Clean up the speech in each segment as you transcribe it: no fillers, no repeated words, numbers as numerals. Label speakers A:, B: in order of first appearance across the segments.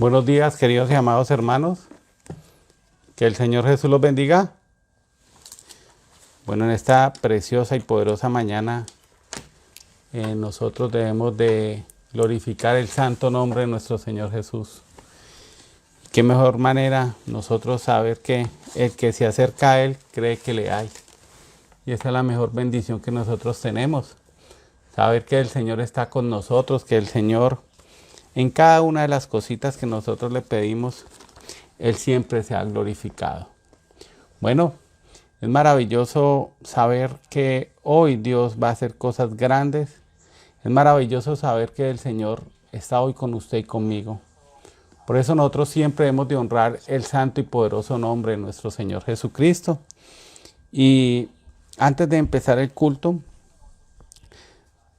A: Buenos días, queridos y amados hermanos. Que el Señor Jesús los bendiga. Bueno, en esta preciosa y poderosa mañana, nosotros debemos de glorificar el santo nombre de nuestro Señor Jesús. Qué mejor manera nosotros saber que el que se acerca a Él cree que le hay. Y esa es la mejor bendición que nosotros tenemos. Saber que el Señor está con nosotros, que el Señor en cada una de las cositas que nosotros le pedimos, Él siempre se ha glorificado. Bueno, es maravilloso saber que hoy Dios va a hacer cosas grandes. Es maravilloso saber que el Señor está hoy con usted y conmigo. Por eso nosotros siempre hemos de honrar el santo y poderoso nombre de nuestro Señor Jesucristo. Y antes de empezar el culto,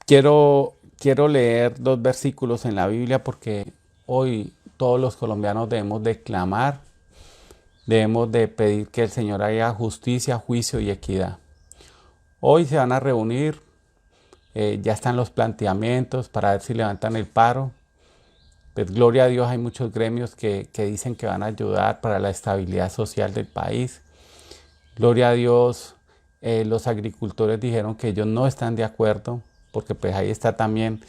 A: quiero leer dos versículos en la Biblia porque hoy todos los colombianos debemos de clamar, debemos de pedir que el Señor haga justicia, juicio y equidad. Hoy se van a reunir, ya están los planteamientos para ver si levantan el paro. Pues gloria a Dios, hay muchos gremios que dicen que van a ayudar para la estabilidad social del país. Gloria a Dios, los agricultores dijeron que ellos no están de acuerdo, porque pues ahí está también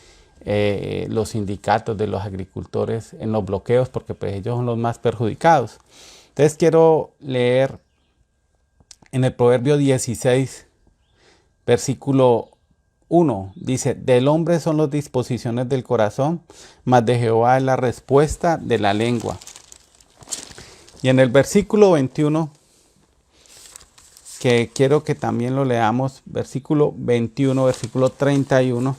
A: los sindicatos de los agricultores en los bloqueos, porque pues ellos son los más perjudicados. Entonces quiero leer en el Proverbio 16, versículo 1, dice: del hombre son las disposiciones del corazón, mas de Jehová es la respuesta de la lengua. Y en el versículo 21, que quiero que también lo leamos, versículo 21, versículo 31,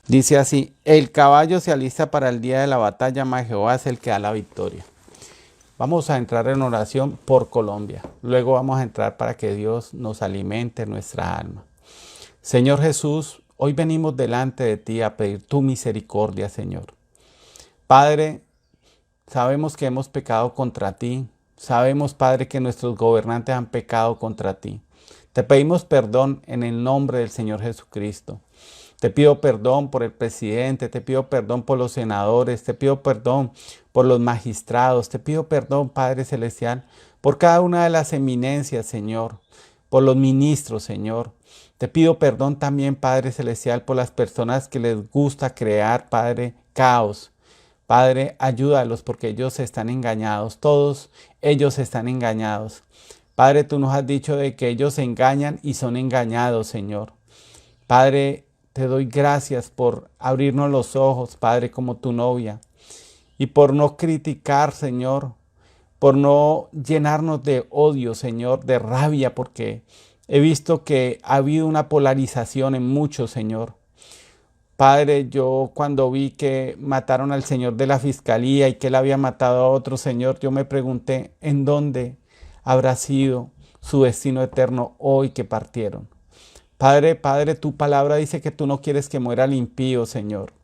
A: dice así: el caballo se alista para el día de la batalla, mas Jehová es el que da la victoria. Vamos a entrar en oración por Colombia. Luego vamos a entrar para que Dios nos alimente nuestra alma. Señor Jesús, hoy venimos delante de ti a pedir tu misericordia, Señor. Padre, sabemos que hemos pecado contra ti. Sabemos, Padre, que nuestros gobernantes han pecado contra ti. Te pedimos perdón en el nombre del Señor Jesucristo. Te pido perdón por el presidente, te pido perdón por los senadores, te pido perdón por los magistrados, te pido perdón, Padre Celestial, por cada una de las eminencias, Señor, por los ministros, Señor. Te pido perdón también, Padre Celestial, por las personas que les gusta crear, Padre, caos. Padre, ayúdalos porque ellos están engañados, todos ellos están engañados. Padre, tú nos has dicho de que ellos se engañan y son engañados, Señor. Padre, te doy gracias por abrirnos los ojos, Padre, como tu novia. Y por no criticar, Señor. Por no llenarnos de odio, Señor, de rabia, porque he visto que ha habido una polarización en muchos, Señor. Padre, yo cuando vi que mataron al señor de la fiscalía y que él había matado a otro señor, yo me pregunté en dónde habrá sido su destino eterno hoy que partieron. Padre, tu palabra dice que tú no quieres que muera el impío, Señor.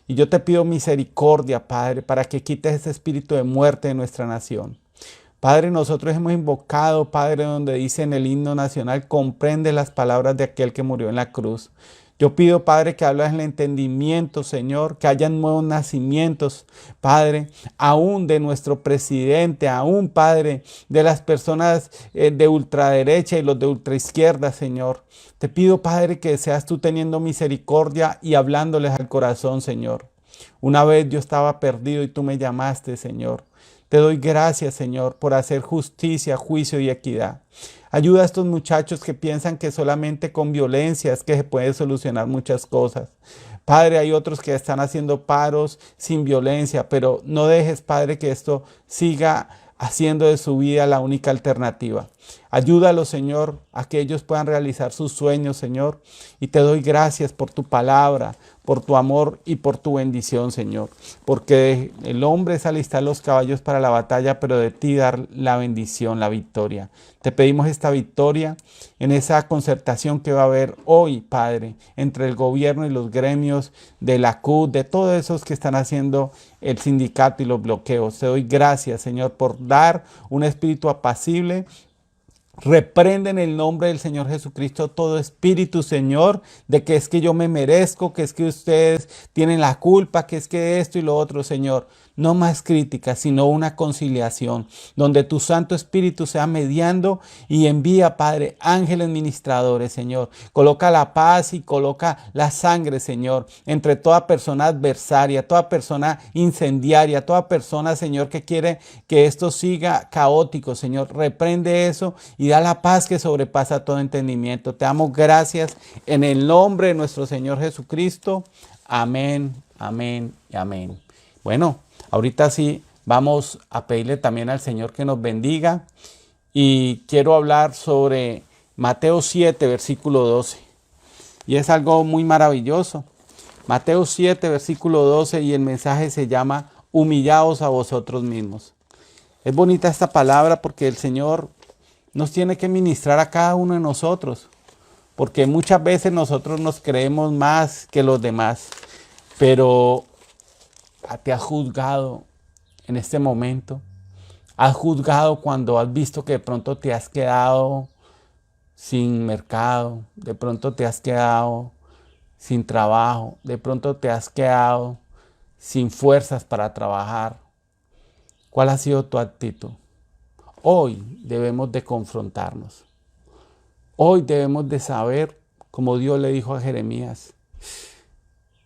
A: Y yo te pido misericordia, Padre, para que quites ese espíritu de muerte de nuestra nación. Padre, nosotros hemos invocado, Padre, donde dice en el himno nacional: comprende las palabras de aquel que murió en la cruz. Yo pido, Padre, que hables el entendimiento, Señor, que hayan nuevos nacimientos, Padre, aún de nuestro presidente, aún, Padre, de las personas de ultraderecha y los de ultraizquierda, Señor. Te pido, Padre, que seas tú teniendo misericordia y hablándoles al corazón, Señor. Una vez yo estaba perdido y tú me llamaste, Señor. Te doy gracias, Señor, por hacer justicia, juicio y equidad. Ayuda a estos muchachos que piensan que solamente con violencia es que se puede solucionar muchas cosas. Padre, hay otros que están haciendo paros sin violencia, pero no dejes, Padre, que esto siga haciendo de su vida la única alternativa. Ayúdalos, Señor, a que ellos puedan realizar sus sueños, Señor. Y te doy gracias por tu palabra, por tu amor y por tu bendición, Señor. Porque el hombre es alistar los caballos para la batalla, pero de ti dar la bendición, la victoria. Te pedimos esta victoria en esa concertación que va a haber hoy, Padre, entre el gobierno y los gremios de la CUT, de todos esos que están haciendo el sindicato y los bloqueos. Te doy gracias, Señor, por dar un espíritu apacible Reprende en el nombre del Señor Jesucristo todo espíritu, Señor, de que es que yo me merezco, que es que ustedes tienen la culpa, que es que esto y lo otro, Señor. No más críticas, sino una conciliación, donde tu Santo Espíritu sea mediando y envía, Padre, ángeles ministradores, Señor. Coloca la paz y coloca la sangre, Señor, entre toda persona adversaria, toda persona incendiaria, toda persona, Señor, que quiere que esto siga caótico, Señor. Reprende eso y da la paz que sobrepasa todo entendimiento. Te damos gracias en el nombre de nuestro Señor Jesucristo. Amén, amén y amén. Bueno, ahorita sí vamos a pedirle también al Señor que nos bendiga y quiero hablar sobre Mateo 7, versículo 12. Y es algo muy maravilloso. Mateo 7, versículo 12 y el mensaje se llama humillaos a vosotros mismos. Es bonita esta palabra porque el Señor nos tiene que ministrar a cada uno de nosotros, porque muchas veces nosotros nos creemos más que los demás, pero te has juzgado en este momento, has juzgado cuando has visto que de pronto te has quedado sin mercado, de pronto te has quedado sin trabajo, de pronto te has quedado sin fuerzas para trabajar. ¿Cuál ha sido tu actitud? Hoy debemos de confrontarnos. Hoy debemos de saber, como Dios le dijo a Jeremías,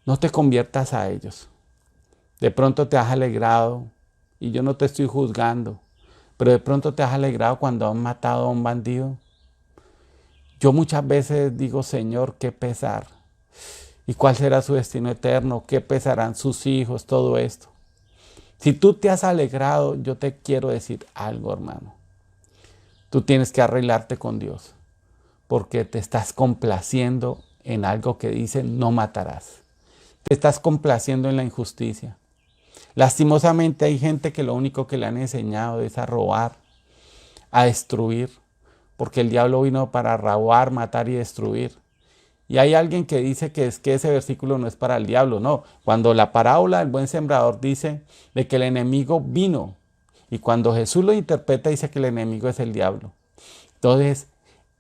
A: no te conviertas a ellos. De pronto te has alegrado, y yo no te estoy juzgando, pero de pronto te has alegrado cuando han matado a un bandido. Yo muchas veces digo, Señor, qué pesar. ¿Y cuál será su destino eterno? ¿Qué pesarán sus hijos? Todo esto. Si tú te has alegrado, yo te quiero decir algo, hermano. Tú tienes que arreglarte con Dios, porque te estás complaciendo en algo que dice no matarás. Te estás complaciendo en la injusticia. Lastimosamente hay gente que lo único que le han enseñado es a robar, a destruir, porque el diablo vino para robar, matar y destruir. Y hay alguien que dice que es que ese versículo no es para el diablo, no. Cuando la parábola del buen sembrador dice de que el enemigo vino, y cuando Jesús lo interpreta dice que el enemigo es el diablo. Entonces,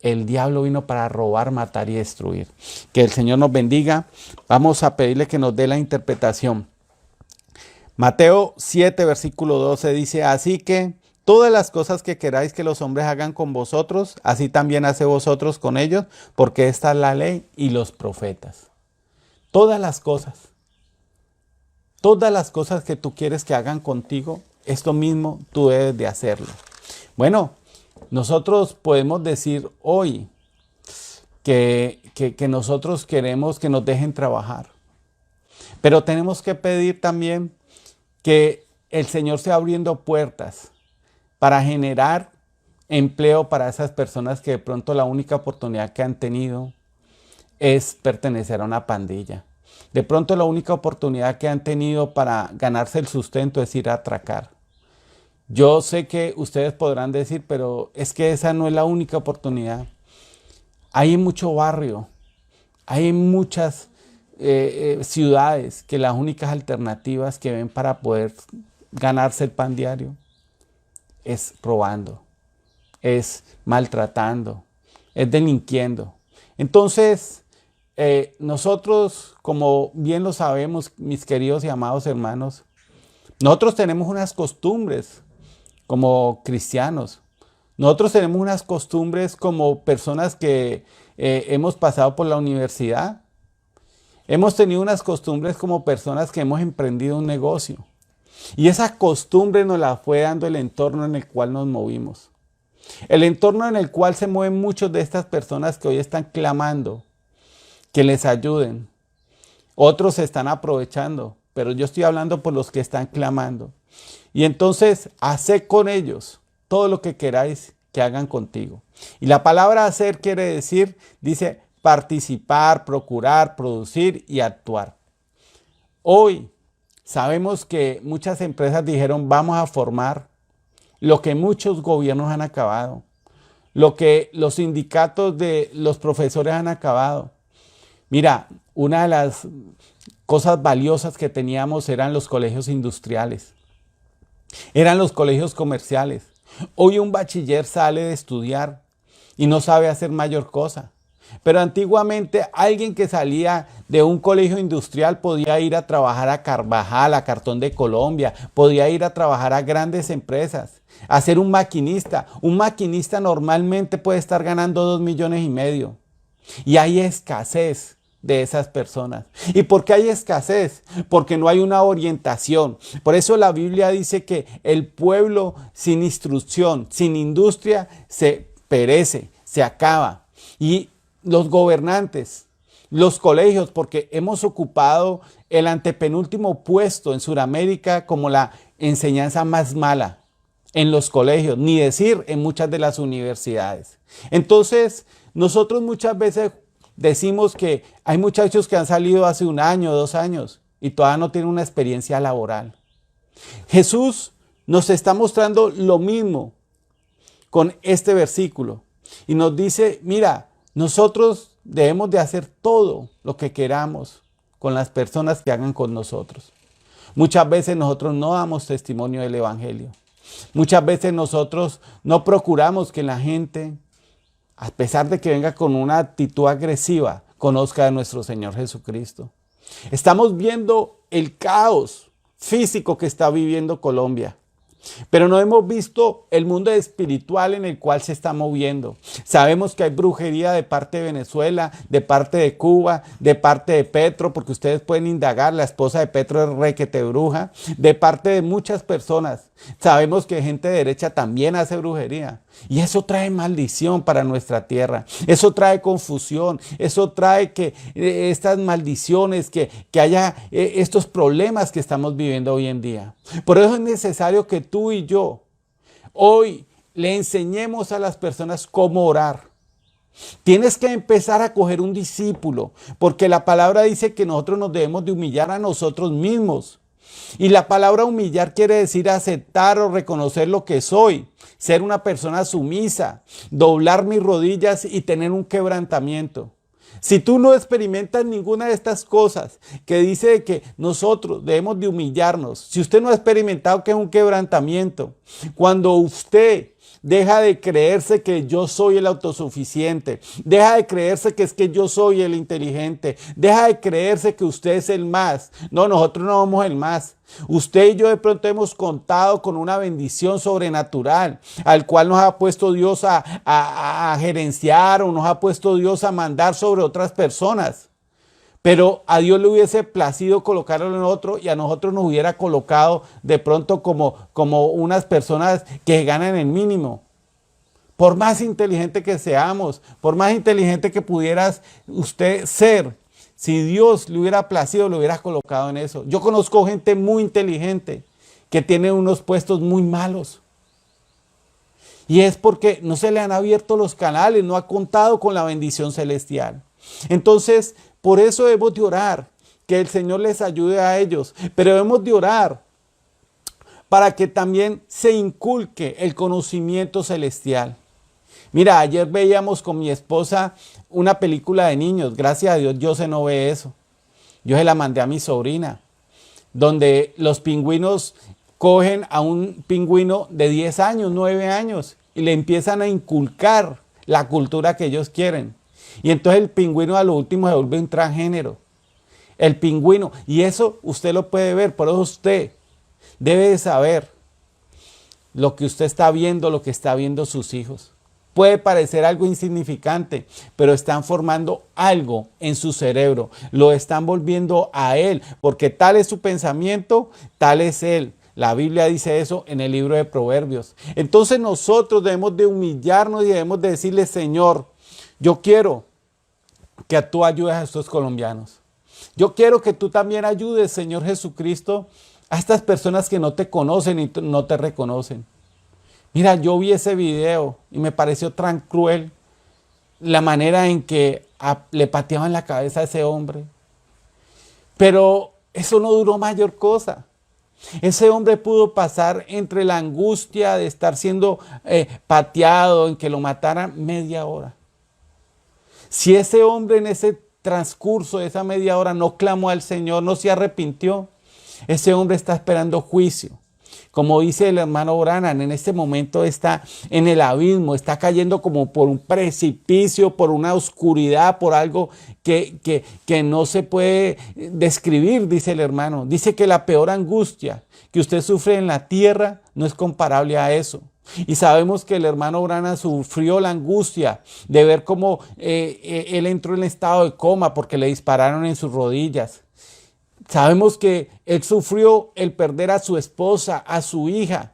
A: el diablo vino para robar, matar y destruir. Que el Señor nos bendiga. Vamos a pedirle que nos dé la interpretación. Mateo 7, versículo 12 dice, así que todas las cosas que queráis que los hombres hagan con vosotros, así también hace vosotros con ellos, porque esta es la ley y los profetas. Todas las cosas que tú quieres que hagan contigo, esto mismo tú debes de hacerlo. Bueno, nosotros podemos decir hoy que nosotros queremos que nos dejen trabajar, pero tenemos que pedir también que el Señor sea abriendo puertas para generar empleo para esas personas que de pronto la única oportunidad que han tenido es pertenecer a una pandilla. De pronto la única oportunidad que han tenido para ganarse el sustento es ir a atracar. Yo sé que ustedes podrán decir, pero es que esa no es la única oportunidad. Hay mucho barrio, hay muchas ciudades que las únicas alternativas que ven para poder ganarse el pan diario es robando, es maltratando, es delinquiendo. Entonces, nosotros, como bien lo sabemos, mis queridos y amados hermanos, nosotros tenemos unas costumbres como cristianos. Nosotros tenemos unas costumbres como personas que hemos pasado por la universidad. Hemos tenido unas costumbres como personas que hemos emprendido un negocio. Y esa costumbre nos la fue dando el entorno en el cual nos movimos. El entorno en el cual se mueven muchos de estas personas que hoy están clamando que les ayuden. Otros se están aprovechando, pero yo estoy hablando por los que están clamando. Y entonces, haced con ellos todo lo que queráis que hagan contigo. Y la palabra hacer quiere decir, dice, participar, procurar, producir y actuar. Hoy sabemos que muchas empresas dijeron, vamos a formar lo que muchos gobiernos han acabado, lo que los sindicatos de los profesores han acabado. Mira, una de las cosas valiosas que teníamos eran los colegios industriales, eran los colegios comerciales. Hoy un bachiller sale de estudiar y no sabe hacer mayor cosa. Pero antiguamente alguien que salía de un colegio industrial podía ir a trabajar a Carvajal, a Cartón de Colombia, podía ir a trabajar a grandes empresas, a ser un maquinista. Un maquinista normalmente puede estar ganando 2,5 millones. Y hay escasez de esas personas. ¿Y por qué hay escasez? Porque no hay una orientación. Por eso la Biblia dice que el pueblo sin instrucción, sin industria, se perece, se acaba. Y los gobernantes, los colegios, porque hemos ocupado el antepenúltimo puesto en Sudamérica como la enseñanza más mala en los colegios, ni decir en muchas de las universidades. Entonces, nosotros muchas veces decimos que hay muchachos que han salido hace 1 año, 2 años y todavía no tienen una experiencia laboral. Jesús nos está mostrando lo mismo con este versículo y nos dice, mira, nosotros debemos de hacer todo lo que queramos con las personas que hagan con nosotros. Muchas veces nosotros no damos testimonio del Evangelio. Muchas veces nosotros no procuramos que la gente, a pesar de que venga con una actitud agresiva, conozca de nuestro Señor Jesucristo. Estamos viendo el caos físico que está viviendo Colombia. Pero no hemos visto el mundo espiritual en el cual se está moviendo. Sabemos que hay brujería de parte de Venezuela, de parte de Cuba, de parte de Petro, porque ustedes pueden indagar, la esposa de Petro es requete bruja, de parte de muchas personas. Sabemos que gente de derecha también hace brujería. Y eso trae maldición para nuestra tierra. Eso trae confusión. Eso trae que estas maldiciones, que haya estos problemas que estamos viviendo hoy en día. Por eso es necesario que tú y yo hoy le enseñemos a las personas cómo orar. Tienes que empezar a coger un discípulo, porque la palabra dice que nosotros nos debemos de humillar a nosotros mismos. Y la palabra humillar quiere decir aceptar o reconocer lo que soy, ser una persona sumisa, doblar mis rodillas y tener un quebrantamiento. Si tú no experimentas ninguna de estas cosas que dice que nosotros debemos de humillarnos, si usted no ha experimentado que es un quebrantamiento, cuando usted deja de creerse que yo soy el autosuficiente, deja de creerse que es que yo soy el inteligente, deja de creerse que usted es el más. No, nosotros no somos el más. Usted y yo de pronto hemos contado con una bendición sobrenatural al cual nos ha puesto Dios a gerenciar o nos ha puesto Dios a mandar sobre otras personas. Pero a Dios le hubiese placido colocarlo en otro y a nosotros nos hubiera colocado de pronto como unas personas que ganan el mínimo. Por más inteligente que seamos, por más inteligente que pudieras usted ser, si Dios le hubiera placido, lo hubiera colocado en eso. Yo conozco gente muy inteligente que tiene unos puestos muy malos. Y es porque no se le han abierto los canales, no ha contado con la bendición celestial. Entonces, por eso debemos de orar, que el Señor les ayude a ellos. Pero debemos de orar para que también se inculque el conocimiento celestial. Mira, ayer veíamos con mi esposa una película de niños. Gracias a Dios, yo se no ve eso. Yo se la mandé a mi sobrina, donde los pingüinos cogen a un pingüino de 10 años, 9 años y le empiezan a inculcar la cultura que ellos quieren. Y entonces el pingüino a lo último se vuelve un transgénero. El pingüino. Y eso usted lo puede ver. Por eso usted debe de saber lo que usted está viendo, lo que está viendo sus hijos. Puede parecer algo insignificante, pero están formando algo en su cerebro. Lo están volviendo a él, porque tal es su pensamiento, tal es él. La Biblia dice eso en el libro de Proverbios. Entonces nosotros debemos de humillarnos y debemos de decirle, Señor, yo quiero que tú ayudes a estos colombianos. Yo quiero que tú también ayudes, Señor Jesucristo, a estas personas que no te conocen y no te reconocen. Mira, yo vi ese video y me pareció tan cruel la manera en que le pateaban la cabeza a ese hombre. Pero eso no duró mayor cosa. Ese hombre pudo pasar entre la angustia de estar siendo pateado, en que lo mataran, media hora. Si ese hombre en ese transcurso de esa media hora no clamó al Señor, no se arrepintió, ese hombre está esperando juicio. Como dice el hermano Branham, en este momento está en el abismo, está cayendo como por un precipicio, por una oscuridad, por algo que no se puede describir, dice el hermano. Dice que la peor angustia que usted sufre en la tierra no es comparable a eso. Y sabemos que el hermano Branham sufrió la angustia de ver cómo él entró en estado de coma porque le dispararon en sus rodillas. Sabemos que él sufrió el perder a su esposa, a su hija.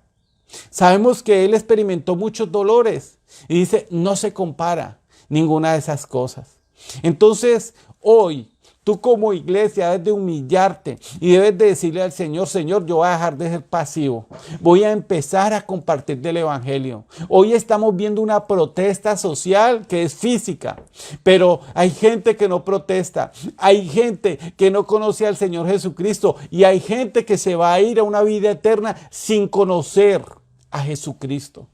A: Sabemos que él experimentó muchos dolores y dice, no se compara ninguna de esas cosas. Entonces, hoy, tú como iglesia debes de humillarte y debes de decirle al Señor, Señor, yo voy a dejar de ser pasivo. Voy a empezar a compartir del evangelio. Hoy estamos viendo una protesta social que es física, pero hay gente que no protesta. Hay gente que no conoce al Señor Jesucristo y hay gente que se va a ir a una vida eterna sin conocer a Jesucristo.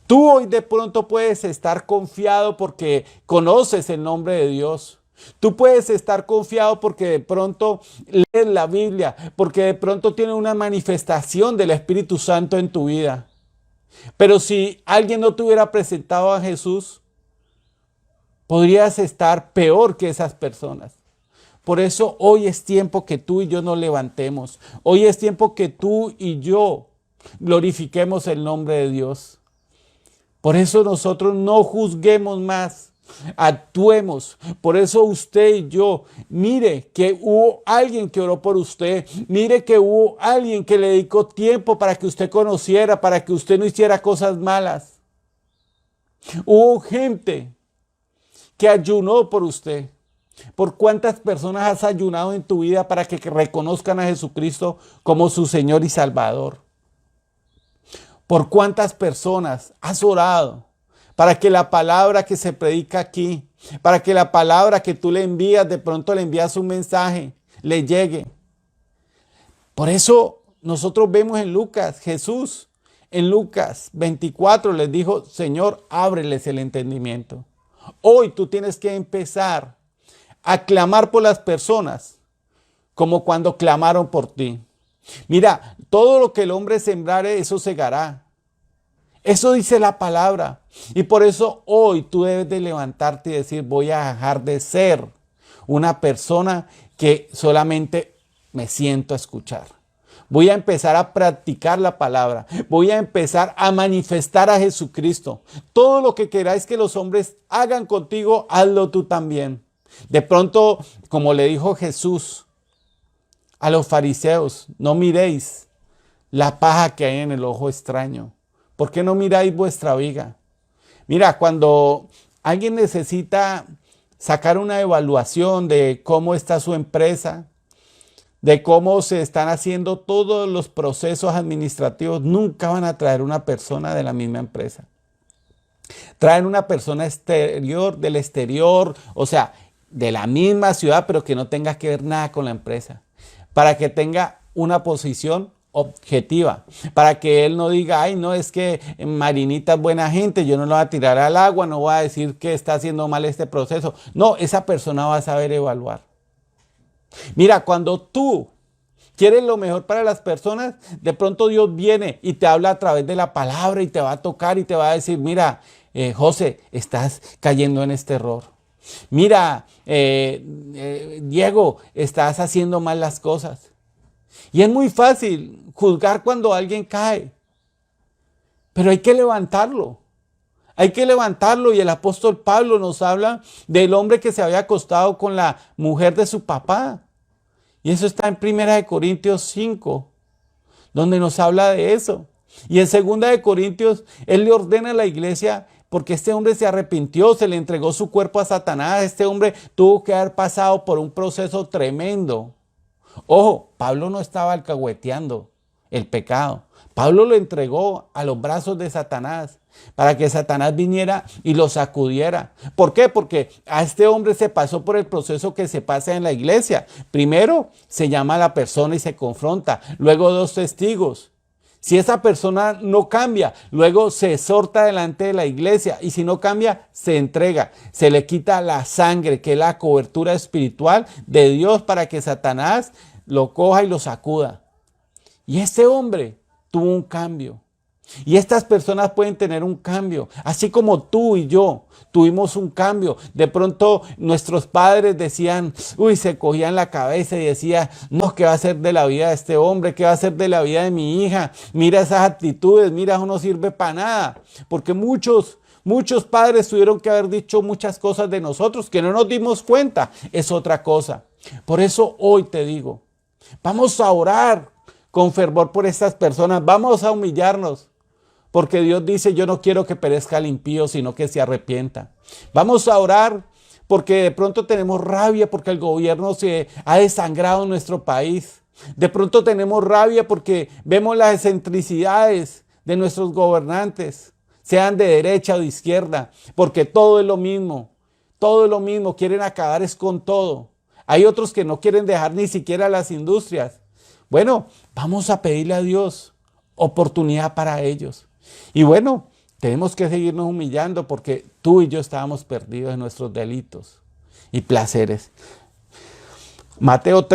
A: Tú hoy de pronto puedes estar confiado porque conoces el nombre de Dios. Tú puedes estar confiado porque de pronto lees la Biblia, porque de pronto tienes una manifestación del Espíritu Santo en tu vida. Pero si alguien no te hubiera presentado a Jesús, podrías estar peor que esas personas. Por eso hoy es tiempo que tú y yo nos levantemos. Hoy es tiempo que tú y yo glorifiquemos el nombre de Dios. Por eso nosotros no juzguemos más, actuemos. Por eso usted y yo, mire que hubo alguien que oró por usted, mire que hubo alguien que le dedicó tiempo para que usted conociera, para que usted no hiciera cosas malas. Hubo gente que ayunó por usted. ¿Por cuántas personas has ayunado en tu vida para que reconozcan a Jesucristo como su Señor y Salvador? ¿Por cuántas personas has orado para que la palabra que se predica aquí, para que la palabra que tú le envías, de pronto le envías un mensaje, le llegue? Por eso nosotros vemos en Lucas, Jesús en Lucas 24 les dijo, Señor, ábreles el entendimiento. Hoy tú tienes que empezar a clamar por las personas como cuando clamaron por ti. Mira, todo lo que el hombre sembrare, eso segará. Eso dice la palabra. Y por eso hoy tú debes de levantarte y decir, voy a dejar de ser una persona que solamente me siento a escuchar. Voy a empezar a practicar la palabra. Voy a empezar a manifestar a Jesucristo. Todo lo que queráis que los hombres hagan contigo, hazlo tú también. De pronto, como le dijo Jesús a los fariseos, no miréis la paja que hay en el ojo extraño. ¿Por qué no miráis vuestra viga? Mira, cuando alguien necesita sacar una evaluación de cómo está su empresa, de cómo se están haciendo todos los procesos administrativos, nunca van a traer una persona de la misma empresa. Traen una persona exterior, del exterior, o sea, de la misma ciudad, pero que no tenga que ver nada con la empresa, para que tenga una posición objetiva, para que él no diga, ay, no, es que Marinita es buena gente, yo no lo voy a tirar al agua, no voy a decir que está haciendo mal este proceso. No, esa persona va a saber evaluar. Mira, cuando tú quieres lo mejor para las personas, de pronto Dios viene y te habla a través de la palabra y te va a tocar y te va a decir, mira, José, estás cayendo en este error. Mira, Diego, estás haciendo mal las cosas. Y es muy fácil juzgar cuando alguien cae, pero hay que levantarlo. Hay que levantarlo y el apóstol Pablo nos habla del hombre que se había acostado con la mujer de su papá. Y eso está en 1 Corintios 5, donde nos habla de eso. Y en 2 Corintios, él le ordena a la iglesia, porque este hombre se arrepintió, se le entregó su cuerpo a Satanás. Este hombre tuvo que haber pasado por un proceso tremendo. Ojo, Pablo no estaba alcahueteando el pecado. Pablo lo entregó a los brazos de Satanás para que Satanás viniera y lo sacudiera. ¿Por qué? Porque a este hombre se pasó por el proceso que se pasa en la iglesia. Primero se llama a la persona y se confronta. Luego 2 testigos. Si esa persona no cambia, luego se exhorta delante de la iglesia. Y si no cambia, se entrega. Se le quita la sangre, que es la cobertura espiritual de Dios para que Satanás lo coja y lo sacuda. Y este hombre tuvo un cambio. Y estas personas pueden tener un cambio, así como tú y yo tuvimos un cambio. De pronto nuestros padres decían, uy, se cogían la cabeza y decían, no, ¿qué va a hacer de la vida de este hombre? ¿Qué va a hacer de la vida de mi hija? Mira esas actitudes, mira, eso no sirve para nada. Porque muchos padres tuvieron que haber dicho muchas cosas de nosotros que no nos dimos cuenta. Es otra cosa. Por eso hoy te digo, vamos a orar con fervor por estas personas, vamos a humillarnos. Porque Dios dice, yo no quiero que perezca el impío, sino que se arrepienta. Vamos a orar porque de pronto tenemos rabia porque el gobierno se ha desangrado en nuestro país. De pronto tenemos rabia porque vemos las excentricidades de nuestros gobernantes, sean de derecha o de izquierda, porque todo es lo mismo. Todo es lo mismo, quieren acabar es con todo. Hay otros que no quieren dejar ni siquiera las industrias. Bueno, vamos a pedirle a Dios oportunidad para ellos. Y bueno, tenemos que seguirnos humillando porque tú y yo estábamos perdidos en nuestros delitos y placeres. Mateo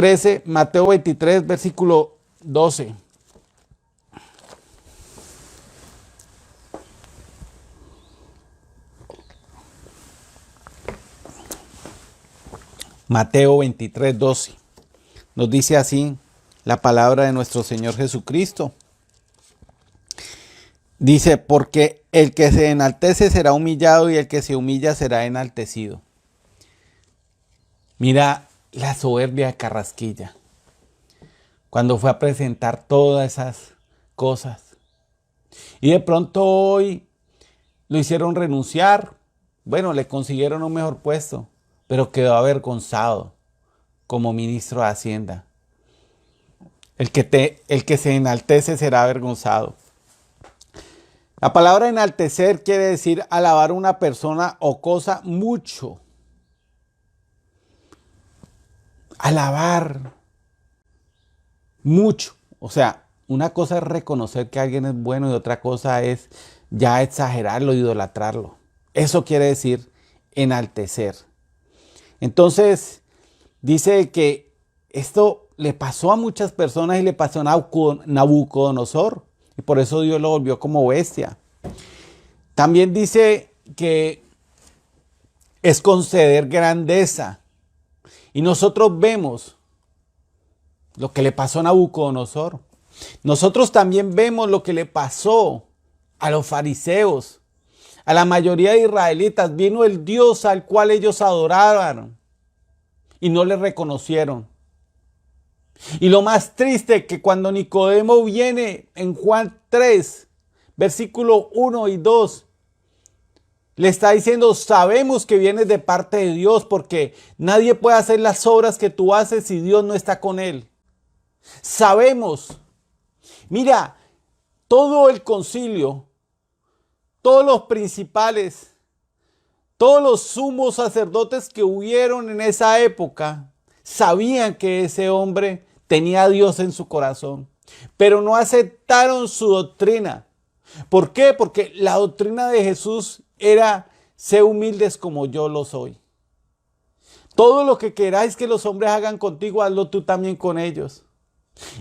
A: 23, versículo 12. Mateo 23, 12. Nos dice así la palabra de nuestro Señor Jesucristo. Dice, porque el que se enaltece será humillado y el que se humilla será enaltecido. Mira la soberbia de Carrasquilla, cuando fue a presentar todas esas cosas. Y de pronto hoy lo hicieron renunciar. Bueno, le consiguieron un mejor puesto, pero quedó avergonzado como ministro de Hacienda. El que se enaltece será avergonzado. La palabra enaltecer quiere decir alabar a una persona o cosa mucho. Alabar mucho. O sea, una cosa es reconocer que alguien es bueno y otra cosa es ya exagerarlo, idolatrarlo. Eso quiere decir enaltecer. Entonces, dice que esto le pasó a muchas personas y le pasó a Nabucodonosor. Y por eso Dios lo volvió como bestia. También dice que es conceder grandeza. Y nosotros vemos lo que le pasó a Nabucodonosor. Nosotros también vemos lo que le pasó a los fariseos. A la mayoría de israelitas vino el Dios al cual ellos adoraban y no le reconocieron. Y lo más triste es que cuando Nicodemo viene en Juan 3, versículo 1 y 2, le está diciendo, sabemos que vienes de parte de Dios porque nadie puede hacer las obras que tú haces si Dios no está con él. Sabemos. Mira, todo el concilio, todos los principales, todos los sumos sacerdotes que hubieron en esa época, sabían que ese hombre tenía a Dios en su corazón, pero no aceptaron su doctrina. ¿Por qué? Porque la doctrina de Jesús era, sé humildes como yo lo soy. Todo lo que queráis que los hombres hagan contigo, hazlo tú también con ellos.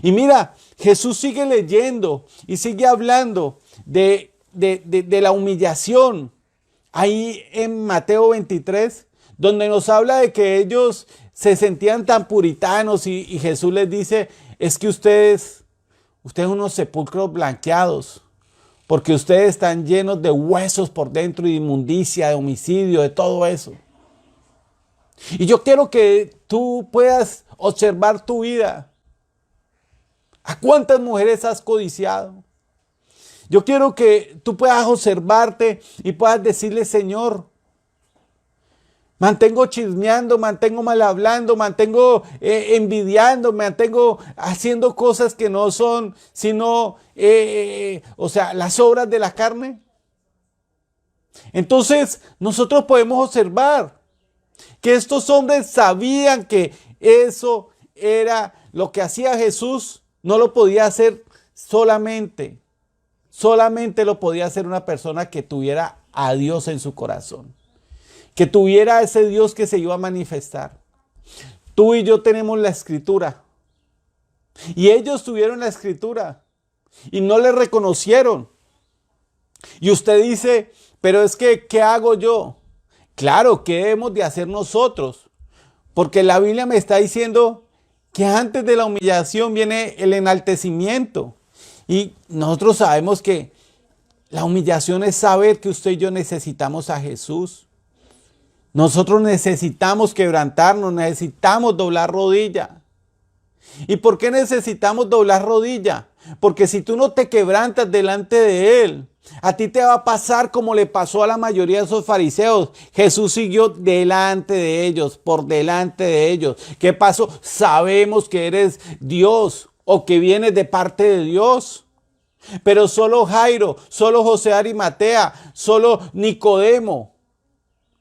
A: Y mira, Jesús sigue leyendo y sigue hablando de la humillación. Ahí en Mateo 23, donde nos habla de que ellos se sentían tan puritanos y Jesús les dice, es que ustedes unos sepulcros blanqueados, porque ustedes están llenos de huesos por dentro y de inmundicia, de homicidio, de todo eso. Y yo quiero que tú puedas observar tu vida. ¿A cuántas mujeres has codiciado? Yo quiero que tú puedas observarte y puedas decirle, Señor, mantengo chismeando, mantengo mal hablando, mantengo envidiando, mantengo haciendo cosas que no son, sino, las obras de la carne. Entonces, nosotros podemos observar que estos hombres sabían que eso era lo que hacía Jesús, no lo podía hacer solamente lo podía hacer una persona que tuviera a Dios en su corazón, que tuviera ese Dios que se iba a manifestar. Tú y yo tenemos la escritura y ellos tuvieron la escritura. y no le reconocieron. Y usted dice, pero es que, ¿qué hago yo? Claro, ¿qué debemos de hacer nosotros? Porque la Biblia me está diciendo que antes de la humillación viene el enaltecimiento. Y nosotros sabemos que la humillación es saber que usted y yo necesitamos a Jesús. Nosotros necesitamos quebrantarnos, necesitamos doblar rodilla. ¿Y por qué necesitamos doblar rodilla? Porque si tú no te quebrantas delante de Él, a ti te va a pasar como le pasó a la mayoría de esos fariseos. Jesús siguió delante de ellos, por delante de ellos. ¿Qué pasó? Sabemos que eres Dios o que vienes de parte de Dios. Pero solo Jairo, solo José de Arimatea, solo Nicodemo,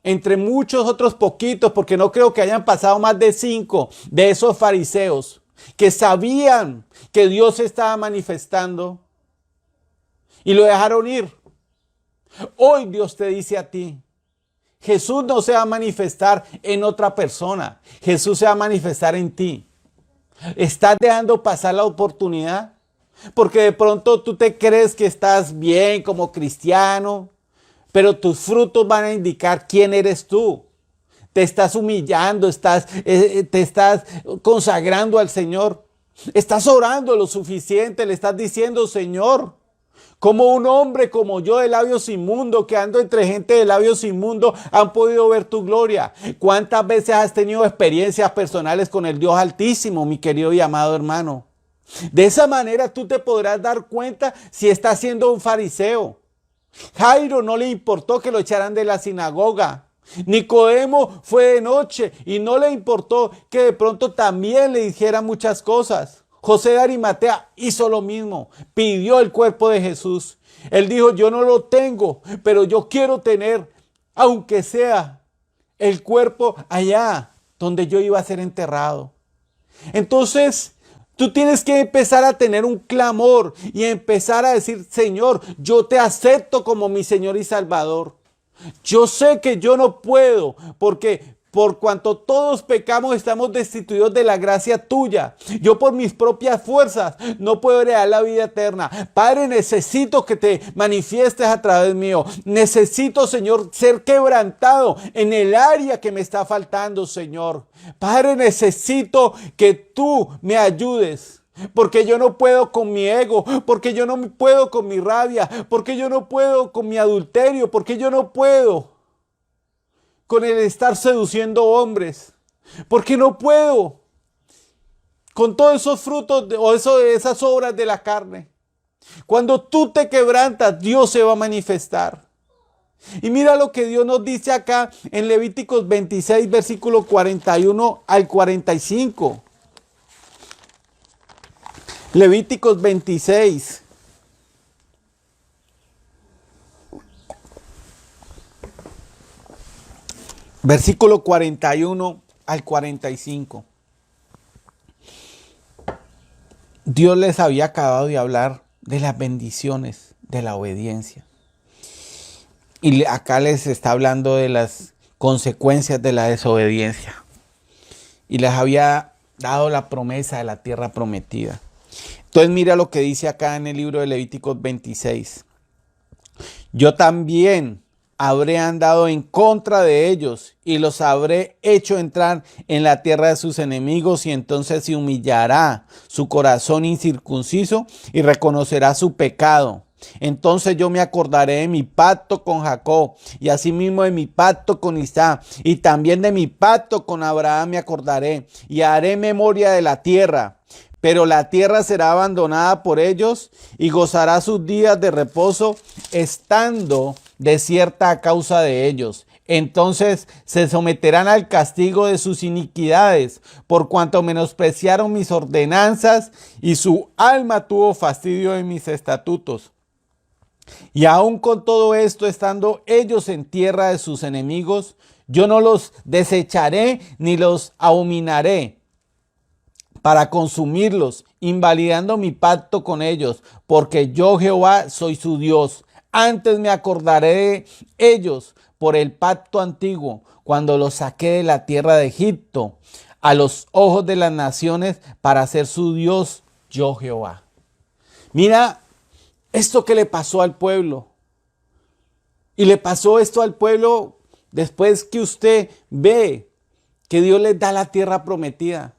A: entre muchos otros poquitos, porque no creo que hayan pasado más de 5 de esos fariseos que sabían que Dios se estaba manifestando y lo dejaron ir. Hoy Dios te dice a ti, Jesús no se va a manifestar en otra persona, Jesús se va a manifestar en ti. ¿Estás dejando pasar la oportunidad? Porque de pronto tú te crees que estás bien como cristiano, pero tus frutos van a indicar quién eres tú. Te estás humillando, te estás consagrando al Señor. Estás orando lo suficiente, le estás diciendo, Señor, como un hombre como yo de labios inmundos, que ando entre gente de labios inmundos, han podido ver tu gloria. ¿Cuántas veces has tenido experiencias personales con el Dios Altísimo, mi querido y amado hermano? De esa manera tú te podrás dar cuenta si estás siendo un fariseo. Jairo no le importó que lo echaran de la sinagoga. Nicodemo fue de noche y no le importó que de pronto también le dijeran muchas cosas. José de Arimatea hizo lo mismo, pidió el cuerpo de Jesús. Él dijo, yo no lo tengo, pero yo quiero tener, aunque sea el cuerpo allá donde yo iba a ser enterrado. Entonces, tú tienes que empezar a tener un clamor y empezar a decir, Señor, yo te acepto como mi Señor y Salvador. Yo sé que yo no puedo, porque por cuanto todos pecamos estamos destituidos de la gracia tuya. Yo por mis propias fuerzas no puedo heredar la vida eterna. Padre, necesito que te manifiestes a través mío. Necesito, Señor, ser quebrantado en el área que me está faltando, Señor. Padre, necesito que tú me ayudes. Porque yo no puedo con mi ego, porque yo no puedo con mi rabia, porque yo no puedo con mi adulterio, porque yo no puedo con el estar seduciendo hombres, porque no puedo con todos esos frutos esas obras de la carne. Cuando tú te quebrantas, Dios se va a manifestar. Y mira lo que Dios nos dice acá en Levíticos 26, versículo 41 al 45. Levíticos 26. Versículo 41 al 45. Dios les había acabado de hablar de las bendiciones de la obediencia. Y acá les está hablando de las consecuencias de la desobediencia. Y les había dado la promesa de la tierra prometida. Entonces mira lo que dice acá en el libro de Levíticos 26. Yo también habré andado en contra de ellos y los habré hecho entrar en la tierra de sus enemigos, y entonces se humillará su corazón incircunciso y reconocerá su pecado. Entonces yo me acordaré de mi pacto con Jacob, y asimismo de mi pacto con Isaac, y también de mi pacto con Abraham me acordaré, y haré memoria de la tierra. Pero la tierra será abandonada por ellos y gozará sus días de reposo, estando desierta a causa de ellos. Entonces se someterán al castigo de sus iniquidades, por cuanto menospreciaron mis ordenanzas y su alma tuvo fastidio de mis estatutos. Y aun con todo esto, estando ellos en tierra de sus enemigos, yo no los desecharé ni los abominaré para consumirlos, invalidando mi pacto con ellos, porque yo Jehová soy su Dios. Antes me acordaré de ellos por el pacto antiguo, cuando los saqué de la tierra de Egipto, a los ojos de las naciones, para ser su Dios, yo Jehová. Mira esto que le pasó al pueblo. Y le pasó esto al pueblo después que usted ve que Dios les da la tierra prometida.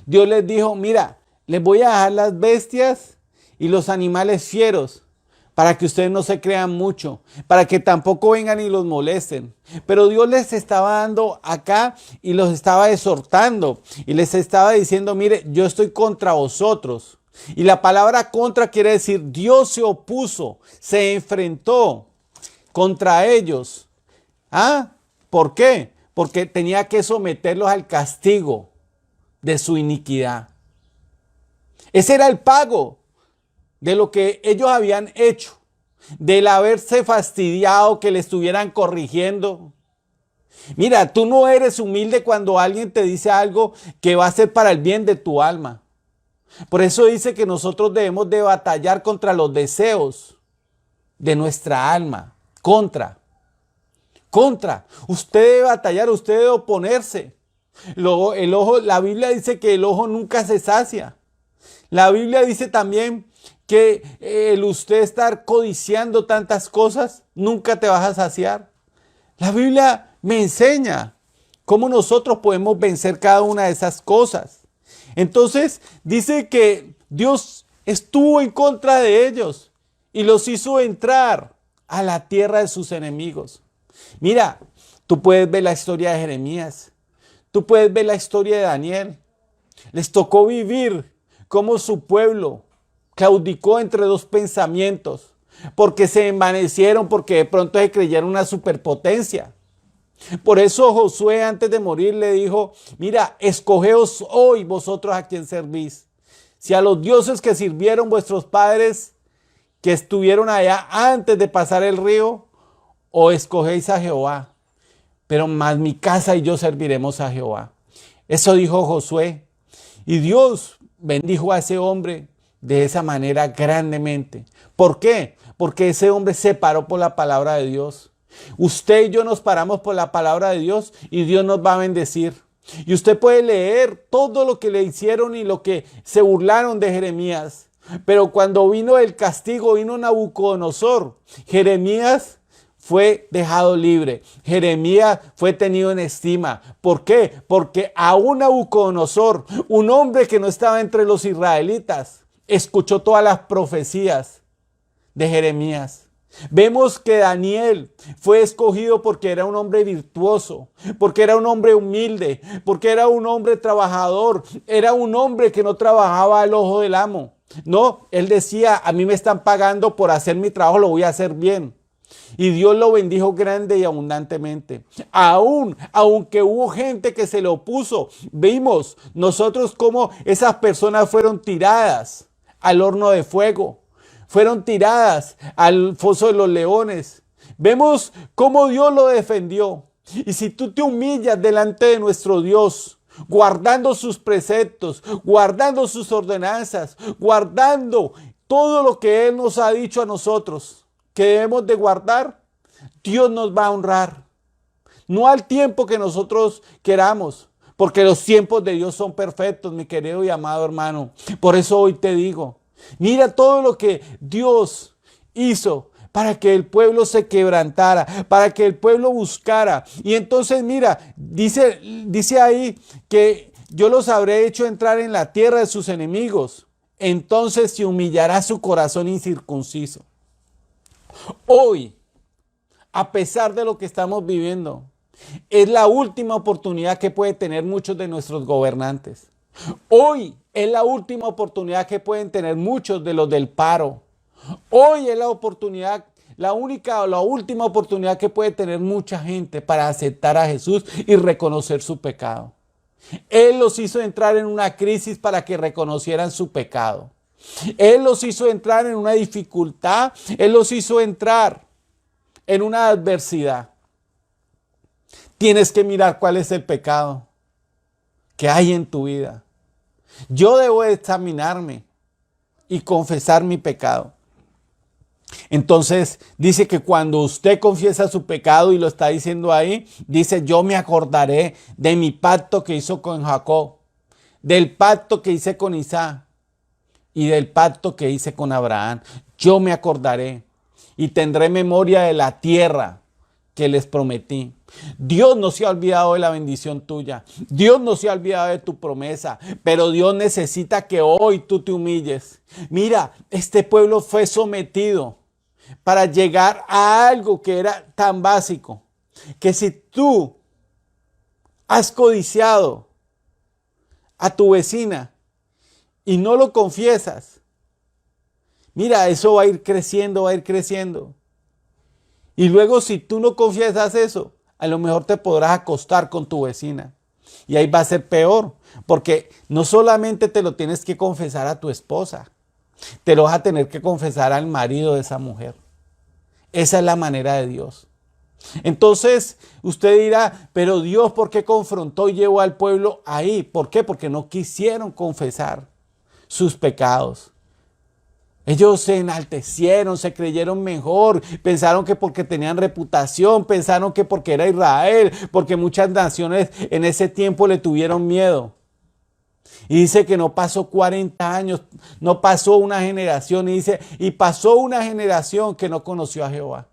A: Dios les dijo, mira, les voy a dejar las bestias y los animales fieros para que ustedes no se crean mucho, para que tampoco vengan y los molesten. Pero Dios les estaba dando acá y los estaba exhortando y les estaba diciendo, mire, yo estoy contra vosotros. Y la palabra contra quiere decir Dios se opuso, se enfrentó contra ellos. ¿Ah? ¿Por qué? Porque tenía que someterlos al castigo de su iniquidad. Ese era el pago de lo que ellos habían hecho, del haberse fastidiado, que le estuvieran corrigiendo. Mira, tú no eres humilde cuando alguien te dice algo que va a ser para el bien de tu alma. Por eso dice que nosotros debemos de batallar contra los deseos de nuestra alma. Contra. Usted debe batallar, usted debe oponerse. El ojo, la Biblia dice que el ojo nunca se sacia. La Biblia dice también que el usted estar codiciando tantas cosas, nunca te vas a saciar. La Biblia me enseña cómo nosotros podemos vencer cada una de esas cosas. Entonces dice que Dios estuvo en contra de ellos y los hizo entrar a la tierra de sus enemigos. Mira, tú puedes ver la historia de Jeremías, tú puedes ver la historia de Daniel. Les tocó vivir como su pueblo claudicó entre dos pensamientos, porque se envanecieron, porque de pronto se creyeron una superpotencia. Por eso Josué antes de morir le dijo, mira, escogeos hoy vosotros a quien servís. Si a los dioses que sirvieron vuestros padres que estuvieron allá antes de pasar el río, o escogéis a Jehová. Pero más mi casa y yo serviremos a Jehová. Eso dijo Josué. Y Dios bendijo a ese hombre de esa manera grandemente. ¿Por qué? Porque ese hombre se paró por la palabra de Dios. Usted y yo nos paramos por la palabra de Dios y Dios nos va a bendecir. Y usted puede leer todo lo que le hicieron y lo que se burlaron de Jeremías. Pero cuando vino el castigo, vino Nabucodonosor, Jeremías fue dejado libre. Jeremías fue tenido en estima. ¿Por qué? Porque aún Nabucodonosor, un hombre que no estaba entre los israelitas, escuchó todas las profecías de Jeremías. Vemos que Daniel fue escogido porque era un hombre virtuoso, porque era un hombre humilde, porque era un hombre trabajador, era un hombre que no trabajaba al ojo del amo. No, él decía, a mí me están pagando por hacer mi trabajo, lo voy a hacer bien. Y Dios lo bendijo grande y abundantemente. Aunque hubo gente que se le opuso, vimos nosotros cómo esas personas fueron tiradas al horno de fuego. Fueron tiradas al foso de los leones. Vemos cómo Dios lo defendió. Y si tú te humillas delante de nuestro Dios, guardando sus preceptos, guardando sus ordenanzas, guardando todo lo que Él nos ha dicho a nosotros que debemos de guardar, Dios nos va a honrar. No al tiempo que nosotros queramos, porque los tiempos de Dios son perfectos, mi querido y amado hermano. Por eso hoy te digo, mira todo lo que Dios hizo para que el pueblo se quebrantara, para que el pueblo buscara. Y entonces mira, dice ahí que yo los habré hecho entrar en la tierra de sus enemigos. Entonces se humillará su corazón incircunciso. Hoy, a pesar de lo que estamos viviendo, es la última oportunidad que pueden tener muchos de nuestros gobernantes. Hoy es la última oportunidad que pueden tener muchos de los del paro. Hoy es la oportunidad, la última oportunidad que puede tener mucha gente para aceptar a Jesús y reconocer su pecado. Él los hizo entrar en una crisis para que reconocieran su pecado. Él los hizo entrar en una dificultad. Él los hizo entrar en una adversidad. Tienes que mirar cuál es el pecado que hay en tu vida. Yo debo examinarme y confesar mi pecado. Entonces dice que cuando usted confiesa su pecado, y lo está diciendo ahí, dice, yo me acordaré de mi pacto que hizo con Jacob, del pacto que hice con Isaac y del pacto que hice con Abraham. yo me acordaré y tendré memoria de la tierra que les prometí. Dios no se ha olvidado de la bendición tuya. Dios no se ha olvidado de tu promesa, pero Dios necesita que hoy tú te humilles. Mira, este pueblo fue sometido para llegar a algo que era tan básico, que si tú has codiciado a tu vecina y no lo confiesas, mira, eso va a ir creciendo, va a ir creciendo. Y luego si tú no confiesas eso, a lo mejor te podrás acostar con tu vecina. Y ahí va a ser peor, porque no solamente te lo tienes que confesar a tu esposa, te lo vas a tener que confesar al marido de esa mujer. Esa es la manera de Dios. Entonces usted dirá, pero Dios, ¿por qué confrontó y llevó al pueblo ahí? ¿Por qué? Porque no quisieron confesar sus pecados. Ellos se enaltecieron, se creyeron mejor, pensaron que porque tenían reputación, pensaron que porque era Israel, porque muchas naciones en ese tiempo le tuvieron miedo. Y dice que no pasó 40 años, no pasó una generación, y dice, y pasó una generación que no conoció a Jehová,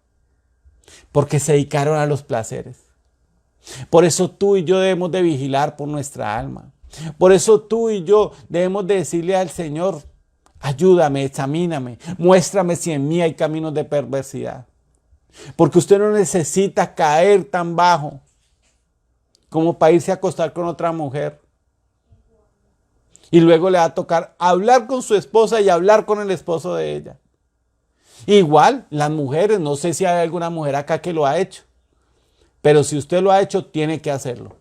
A: porque se dedicaron a los placeres. Por eso tú y yo debemos de vigilar por nuestra alma. Por eso tú y yo debemos de decirle al Señor, ayúdame, examíname, muéstrame si en mí hay caminos de perversidad. Porque usted no necesita caer tan bajo como para irse a acostar con otra mujer. Y luego le va a tocar hablar con su esposa y hablar con el esposo de ella. Igual, las mujeres, no sé si hay alguna mujer acá que lo ha hecho. Pero si usted lo ha hecho, tiene que hacerlo.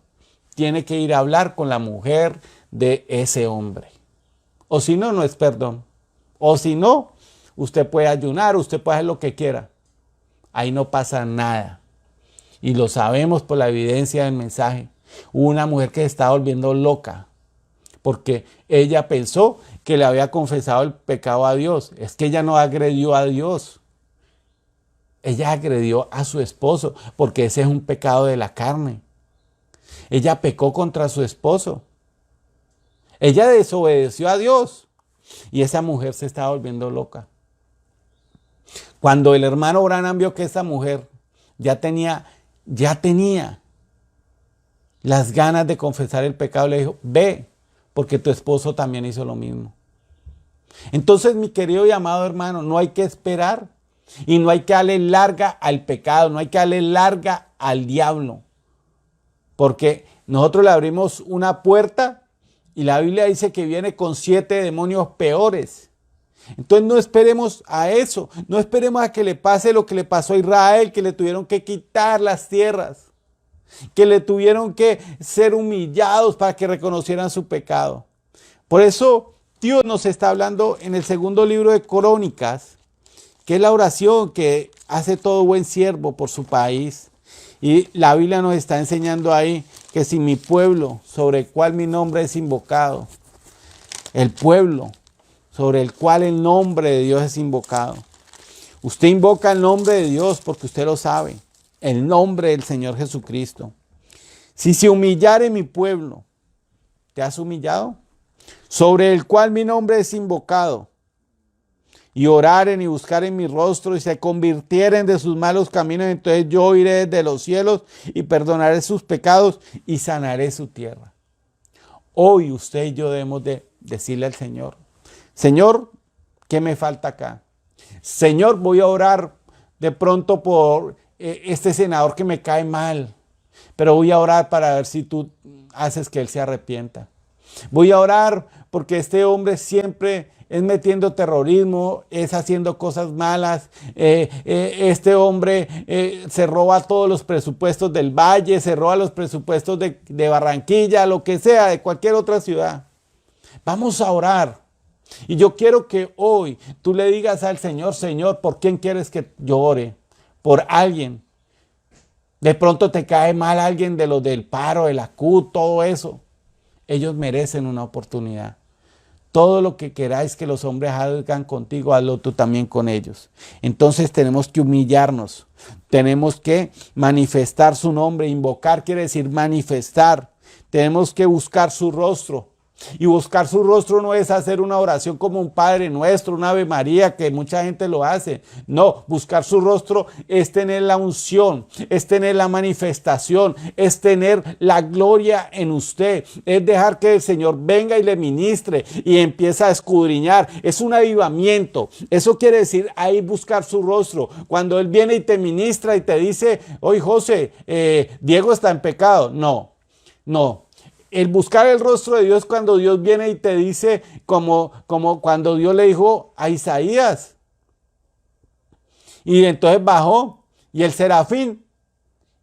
A: Tiene que ir a hablar con la mujer de ese hombre. O si no, no es perdón. O si no, usted puede ayunar, usted puede hacer lo que quiera. Ahí no pasa nada. Y lo sabemos por la evidencia del mensaje. Hubo una mujer que se estaba volviendo loca porque ella pensó que le había confesado el pecado a Dios. Es que ella no agredió a Dios. Ella agredió a su esposo porque ese es un pecado de la carne. Ella pecó contra su esposo. Ella desobedeció a Dios. Y esa mujer se estaba volviendo loca. Cuando el hermano Branham vio que esa mujer ya tenía las ganas de confesar el pecado, le dijo, ve, porque tu esposo también hizo lo mismo. Entonces, mi querido y amado hermano, no hay que esperar y no hay que darle larga al pecado, no hay que darle larga al diablo. Porque nosotros le abrimos una puerta y la Biblia dice que viene con 7 demonios peores. Entonces no esperemos a eso, no esperemos a que le pase lo que le pasó a Israel, que le tuvieron que quitar las tierras, que le tuvieron que ser humillados para que reconocieran su pecado. Por eso Dios nos está hablando en el segundo libro de Crónicas, que es la oración que hace todo buen siervo por su país. Y la Biblia nos está enseñando ahí que si mi pueblo, sobre el cual mi nombre es invocado, el pueblo sobre el cual el nombre de Dios es invocado. Usted invoca el nombre de Dios porque usted lo sabe, el nombre del Señor Jesucristo. Si se humillare mi pueblo, ¿te has humillado? Sobre el cual mi nombre es invocado, y oraren y buscaren mi rostro y se convirtieren de sus malos caminos, entonces yo oiré desde los cielos y perdonaré sus pecados y sanaré su tierra. Hoy usted y yo debemos de decirle al Señor, Señor, ¿qué me falta acá? Señor, voy a orar de pronto por este senador que me cae mal, pero voy a orar para ver si tú haces que él se arrepienta. Voy a orar porque este hombre siempre es metiendo terrorismo, es haciendo cosas malas. Este hombre se roba todos los presupuestos del Valle, se roba los presupuestos de Barranquilla, lo que sea, de cualquier otra ciudad. Vamos a orar. Y yo quiero que hoy tú le digas al Señor, Señor, ¿por quién quieres que yo ore? Por alguien. De pronto te cae mal alguien de los del paro, de la CUT, todo eso. Ellos merecen una oportunidad. Todo lo que queráis que los hombres hagan contigo, hazlo tú también con ellos. Entonces tenemos que humillarnos. Tenemos que manifestar su nombre. Invocar quiere decir manifestar. Tenemos que buscar su rostro. Y buscar su rostro no es hacer una oración como un Padre Nuestro, un Ave María, que mucha gente lo hace. No, buscar su rostro es tener la unción, es tener la manifestación, es tener la gloria en usted, es dejar que el Señor venga y le ministre y empieza a escudriñar. Es un avivamiento. Eso quiere decir ahí buscar su rostro. Cuando Él viene y te ministra y te dice, oye José, Diego está en pecado. No, no. El buscar el rostro de Dios cuando Dios viene y te dice, como cuando Dios le dijo a Isaías. Y entonces bajó y el serafín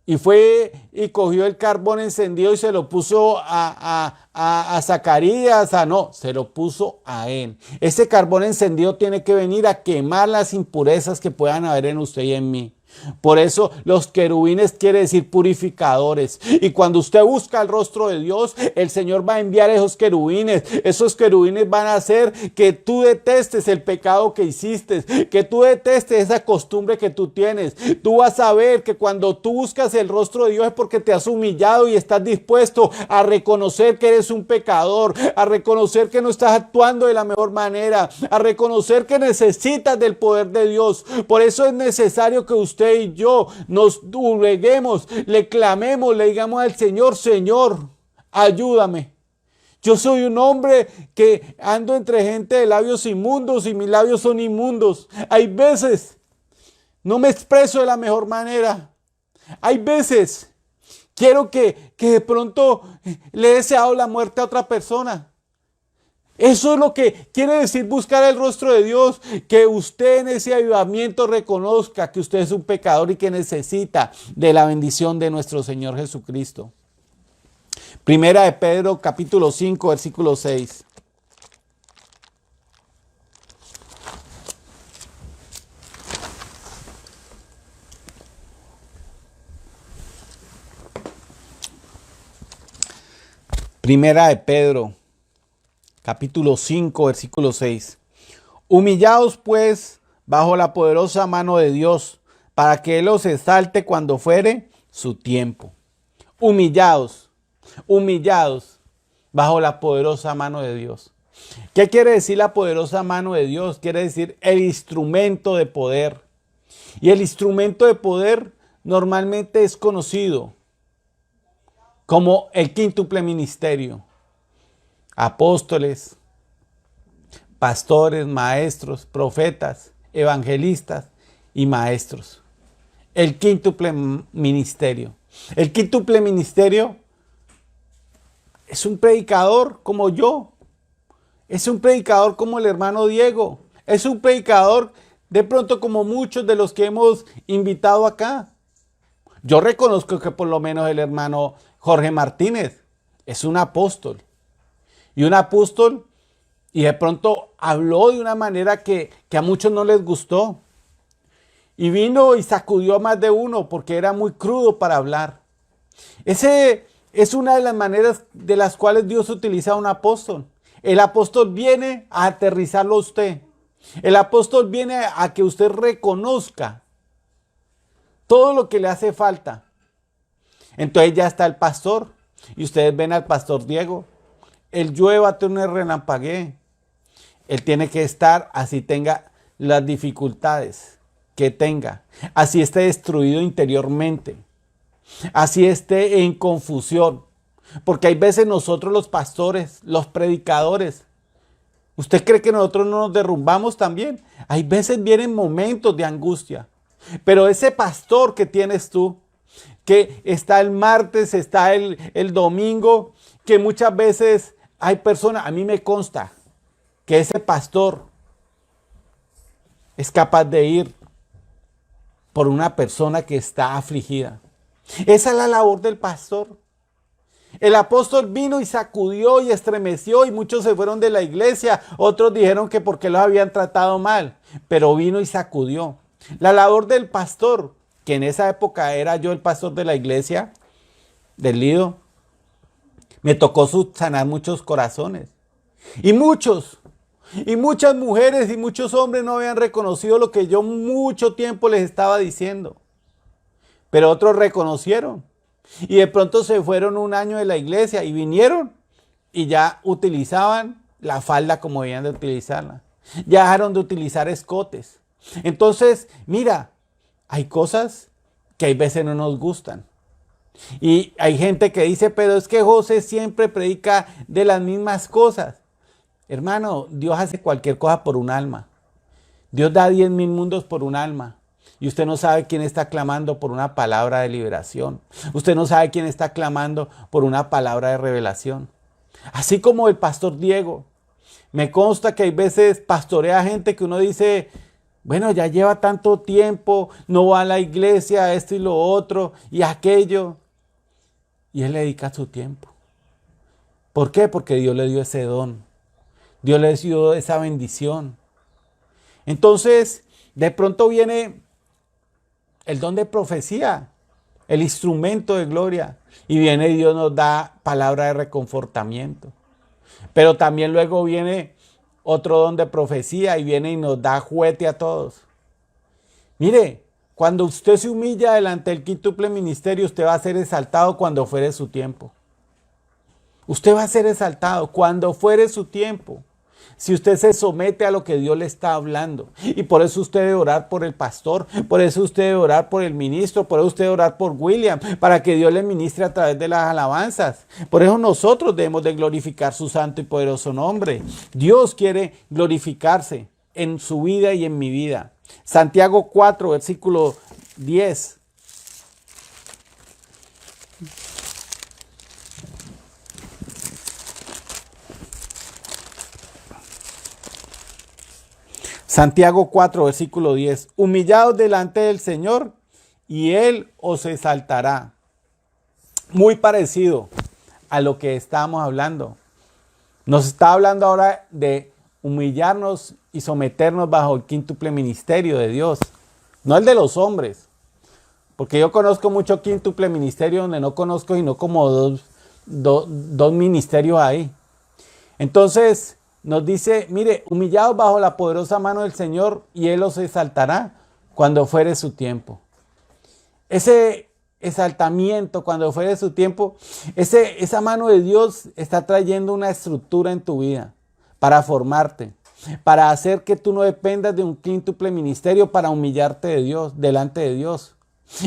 A: y fue y cogió el carbón encendido y se lo puso a Zacarías, no, se lo puso a él. Ese carbón encendido tiene que venir a quemar las impurezas que puedan haber en usted y en mí. Por eso los querubines quiere decir purificadores. Y cuando usted busca el rostro de Dios, el Señor va a enviar esos querubines. Esos querubines van a hacer que tú detestes el pecado que hiciste, que tú detestes esa costumbre que tú tienes. Tú vas a ver que cuando tú buscas el rostro de Dios es porque te has humillado y estás dispuesto a reconocer que eres un pecador, a reconocer que no estás actuando de la mejor manera, a reconocer que necesitas del poder de Dios. Por eso es necesario que usted y yo nos dobleguemos, le clamemos, le digamos al Señor, Señor, ayúdame. Yo soy un hombre que ando entre gente de labios inmundos y mis labios son inmundos. Hay veces no me expreso de la mejor manera. Hay veces quiero que de pronto le he deseado la muerte a otra persona. Eso es lo que quiere decir buscar el rostro de Dios, que usted en ese avivamiento reconozca que usted es un pecador y que necesita de la bendición de nuestro Señor Jesucristo. Primera de Pedro, capítulo 5, versículo 6. Primera de Pedro, capítulo 5, versículo 6. Humillaos pues bajo la poderosa mano de Dios, para que Él os exalte cuando fuere su tiempo. Humillaos, humillaos bajo la poderosa mano de Dios. ¿Qué quiere decir la poderosa mano de Dios? Quiere decir el instrumento de poder. Y el instrumento de poder normalmente es conocido como el quíntuple ministerio. Apóstoles, pastores, maestros, profetas, evangelistas y maestros. El quíntuple ministerio. El quíntuple ministerio es un predicador como yo. Es un predicador como el hermano Diego. Es un predicador de pronto como muchos de los que hemos invitado acá. Yo reconozco que por lo menos el hermano Jorge Martínez es un apóstol. Y un apóstol, y de pronto habló de una manera que a muchos no les gustó. Y vino y sacudió a más de uno porque era muy crudo para hablar. Ese es una de las maneras de las cuales Dios utiliza a un apóstol. El apóstol viene a aterrizarlo a usted. El apóstol viene a que usted reconozca todo lo que le hace falta. Entonces ya está el pastor. Y ustedes ven al pastor Diego. Él llueva, un relampaguee. Él tiene que estar así tenga las dificultades que tenga. Así esté destruido interiormente. Así esté en confusión. Porque hay veces nosotros los pastores, los predicadores, ¿usted cree que nosotros no nos derrumbamos también? Hay veces vienen momentos de angustia. Pero ese pastor que tienes tú, que está el martes, está el domingo, que muchas veces hay personas, a mí me consta que ese pastor es capaz de ir por una persona que está afligida. Esa es la labor del pastor. El apóstol vino y sacudió y estremeció y muchos se fueron de la iglesia. Otros dijeron que porque los habían tratado mal, pero vino y sacudió. La labor del pastor, que en esa época era yo el pastor de la iglesia del Lido, me tocó sanar muchos corazones. Y muchas mujeres y muchos hombres no habían reconocido lo que yo mucho tiempo les estaba diciendo. Pero otros reconocieron. Y de pronto se fueron un año de la iglesia y vinieron y ya utilizaban la falda como debían de utilizarla. Ya dejaron de utilizar escotes. Entonces, mira, hay cosas que hay veces no nos gustan. Y hay gente que dice, pero es que José siempre predica de las mismas cosas. Hermano, Dios hace cualquier cosa por un alma. Dios da 10.000 mundos por un alma. Y usted no sabe quién está clamando por una palabra de liberación. Usted no sabe quién está clamando por una palabra de revelación. Así como el pastor Diego. Me consta que hay veces pastorea gente que uno dice, bueno, ya lleva tanto tiempo, no va a la iglesia, esto y lo otro, y aquello. Y él le dedica su tiempo. ¿Por qué? Porque Dios le dio ese don. Dios le dio esa bendición. Entonces, de pronto viene el don de profecía, el instrumento de gloria. Y viene y Dios nos da palabra de reconfortamiento. Pero también luego viene otro don de profecía y viene y nos da juguete a todos. Mire, cuando usted se humilla delante del quíntuple ministerio, usted va a ser exaltado cuando fuere su tiempo. Usted va a ser exaltado cuando fuere su tiempo. Si usted se somete a lo que Dios le está hablando. Y por eso usted debe orar por el pastor, por eso usted debe orar por el ministro, por eso usted debe orar por William, para que Dios le ministre a través de las alabanzas. Por eso nosotros debemos de glorificar su santo y poderoso nombre. Dios quiere glorificarse en su vida y en mi vida. Santiago 4, versículo 10. Santiago 4, versículo 10. Humillaos delante del Señor y Él os exaltará. Muy parecido a lo que estábamos hablando. Nos está hablando ahora de humillarnos y someternos bajo el quíntuple ministerio de Dios. No el de los hombres. Porque yo conozco mucho quíntuple ministerio donde no conozco sino como dos ministerios ahí. Entonces nos dice, mire, humillados bajo la poderosa mano del Señor y Él os exaltará cuando fuere su tiempo. Ese exaltamiento cuando fuere su tiempo, esa mano de Dios está trayendo una estructura en tu vida para formarte, para hacer que tú no dependas de un quíntuple ministerio, para humillarte de Dios, delante de Dios.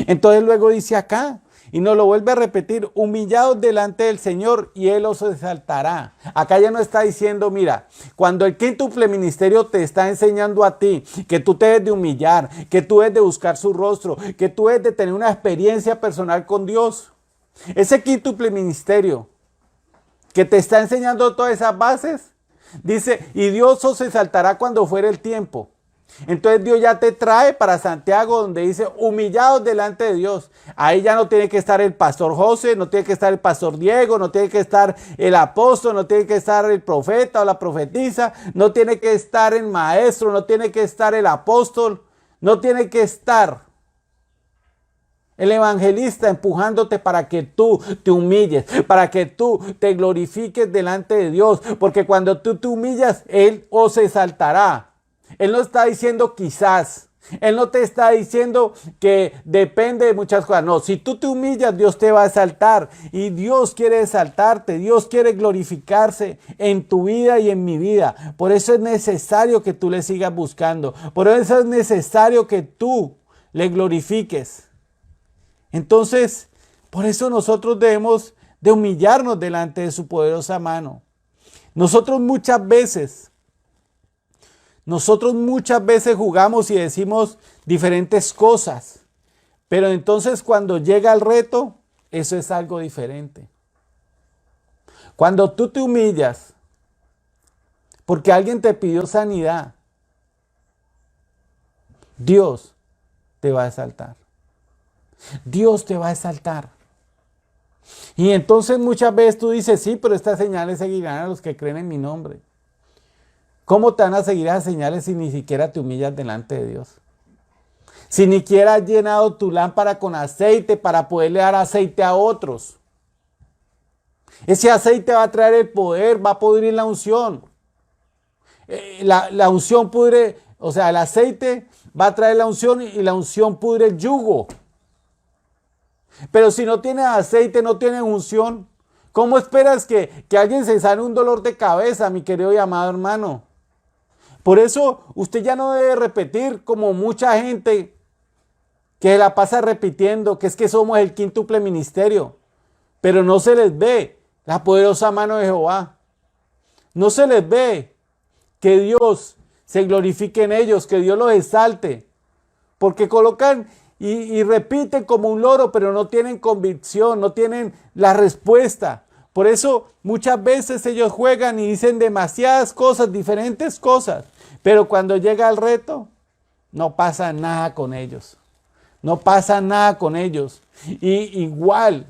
A: Entonces luego dice acá, y nos lo vuelve a repetir, humillados delante del Señor y Él os exaltará. Acá ya no está diciendo, mira, cuando el quíntuple ministerio te está enseñando a ti que tú te debes de humillar, que tú debes de buscar su rostro, que tú debes de tener una experiencia personal con Dios. Ese quíntuple ministerio que te está enseñando todas esas bases, dice, y Dios os exaltará cuando fuere el tiempo. Entonces Dios ya te trae para Santiago donde dice humillados delante de Dios. Ahí ya no tiene que estar el pastor José, no tiene que estar el pastor Diego, no tiene que estar el apóstol, no tiene que estar el profeta o la profetisa, no tiene que estar el maestro, no tiene que estar el apóstol, no tiene que estar el evangelista empujándote para que tú te humilles, para que tú te glorifiques delante de Dios, porque cuando tú te humillas, Él os exaltará. Él no está diciendo quizás. Él no te está diciendo que depende de muchas cosas. No, si tú te humillas, Dios te va a exaltar. Y Dios quiere exaltarte. Dios quiere glorificarse en tu vida y en mi vida. Por eso es necesario que tú le sigas buscando. Por eso es necesario que tú le glorifiques. Entonces, por eso nosotros debemos de humillarnos delante de su poderosa mano. Nosotros muchas veces jugamos y decimos diferentes cosas, pero entonces cuando llega el reto, eso es algo diferente. Cuando tú te humillas porque alguien te pidió sanidad, Dios te va a exaltar. Dios te va a exaltar. Y entonces muchas veces tú dices, sí, pero estas señales seguirán a los que creen en mi nombre. ¿Cómo te van a seguir esas señales si ni siquiera te humillas delante de Dios? Si ni siquiera has llenado tu lámpara con aceite para poderle dar aceite a otros. Ese aceite va a traer el poder, va a pudrir la unción. La unción pudre, o sea, el aceite va a traer la unción y la unción pudre el yugo. Pero si no tienes aceite, no tienes unción, ¿Cómo esperas que alguien se sane un dolor de cabeza, mi querido y amado hermano? Por eso usted ya no debe repetir como mucha gente que la pasa repitiendo, que es que somos el quíntuple ministerio, pero no se les ve la poderosa mano de Jehová. No se les ve que Dios se glorifique en ellos, que Dios los exalte, porque colocan y repiten como un loro, pero no tienen convicción, no tienen la respuesta. Por eso muchas veces ellos juegan y dicen demasiadas cosas, diferentes cosas, pero cuando llega el reto, no pasa nada con ellos. No pasa nada con ellos. Y igual,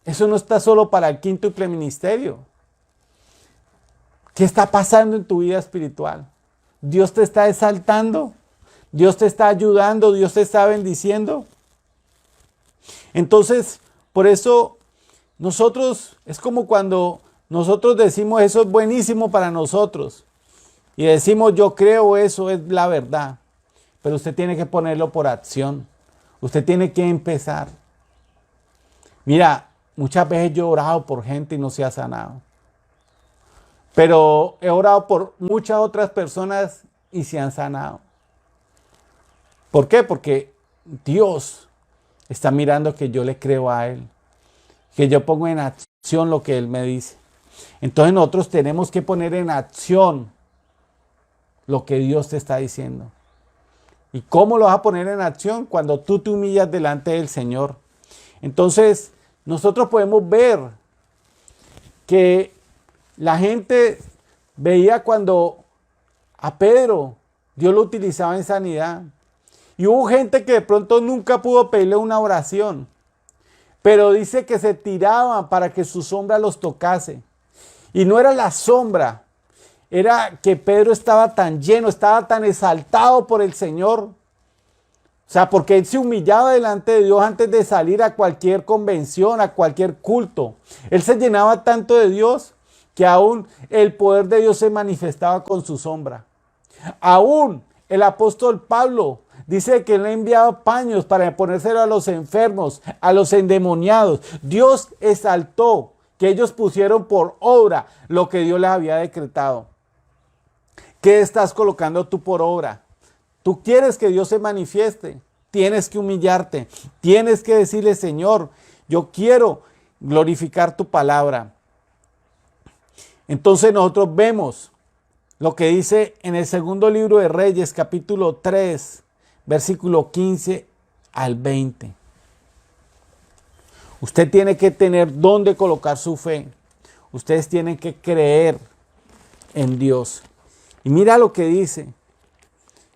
A: eso no está solo para el quíntuple ministerio. ¿Qué está pasando en tu vida espiritual? ¿Dios te está exaltando? ¿Dios te está ayudando? ¿Dios te está bendiciendo? Entonces, por eso nosotros, es como cuando nosotros decimos eso es buenísimo para nosotros. Y decimos yo creo eso es la verdad. Pero usted tiene que ponerlo por acción. Usted tiene que empezar. Mira, muchas veces yo he orado por gente y no se ha sanado. Pero he orado por muchas otras personas y se han sanado. ¿Por qué? Porque Dios está mirando que yo le creo a Él. Que yo pongo en acción lo que Él me dice. Entonces nosotros tenemos que poner en acción lo que Dios te está diciendo. ¿Y cómo lo vas a poner en acción? Cuando tú te humillas delante del Señor. Entonces, nosotros podemos ver que la gente veía cuando a Pedro Dios lo utilizaba en sanidad. Y hubo gente que de pronto nunca pudo pedirle una oración. Pero dice que se tiraban para que su sombra los tocase. Y no era la sombra. Era que Pedro estaba tan lleno, estaba tan exaltado por el Señor. O sea, porque él se humillaba delante de Dios antes de salir a cualquier convención, a cualquier culto. Él se llenaba tanto de Dios que aún el poder de Dios se manifestaba con su sombra. Aún el apóstol Pablo dice que él le enviaba paños para ponérselo a los enfermos, a los endemoniados. Dios exaltó que ellos pusieron por obra lo que Dios les había decretado. ¿Qué estás colocando tú por obra? Tú quieres que Dios se manifieste, tienes que humillarte, tienes que decirle, Señor, yo quiero glorificar tu palabra. Entonces nosotros vemos lo que dice en el segundo libro de Reyes, capítulo 3, versículo 15 al 20. Usted tiene que tener dónde colocar su fe. Ustedes tienen que creer en Dios. Y mira lo que dice.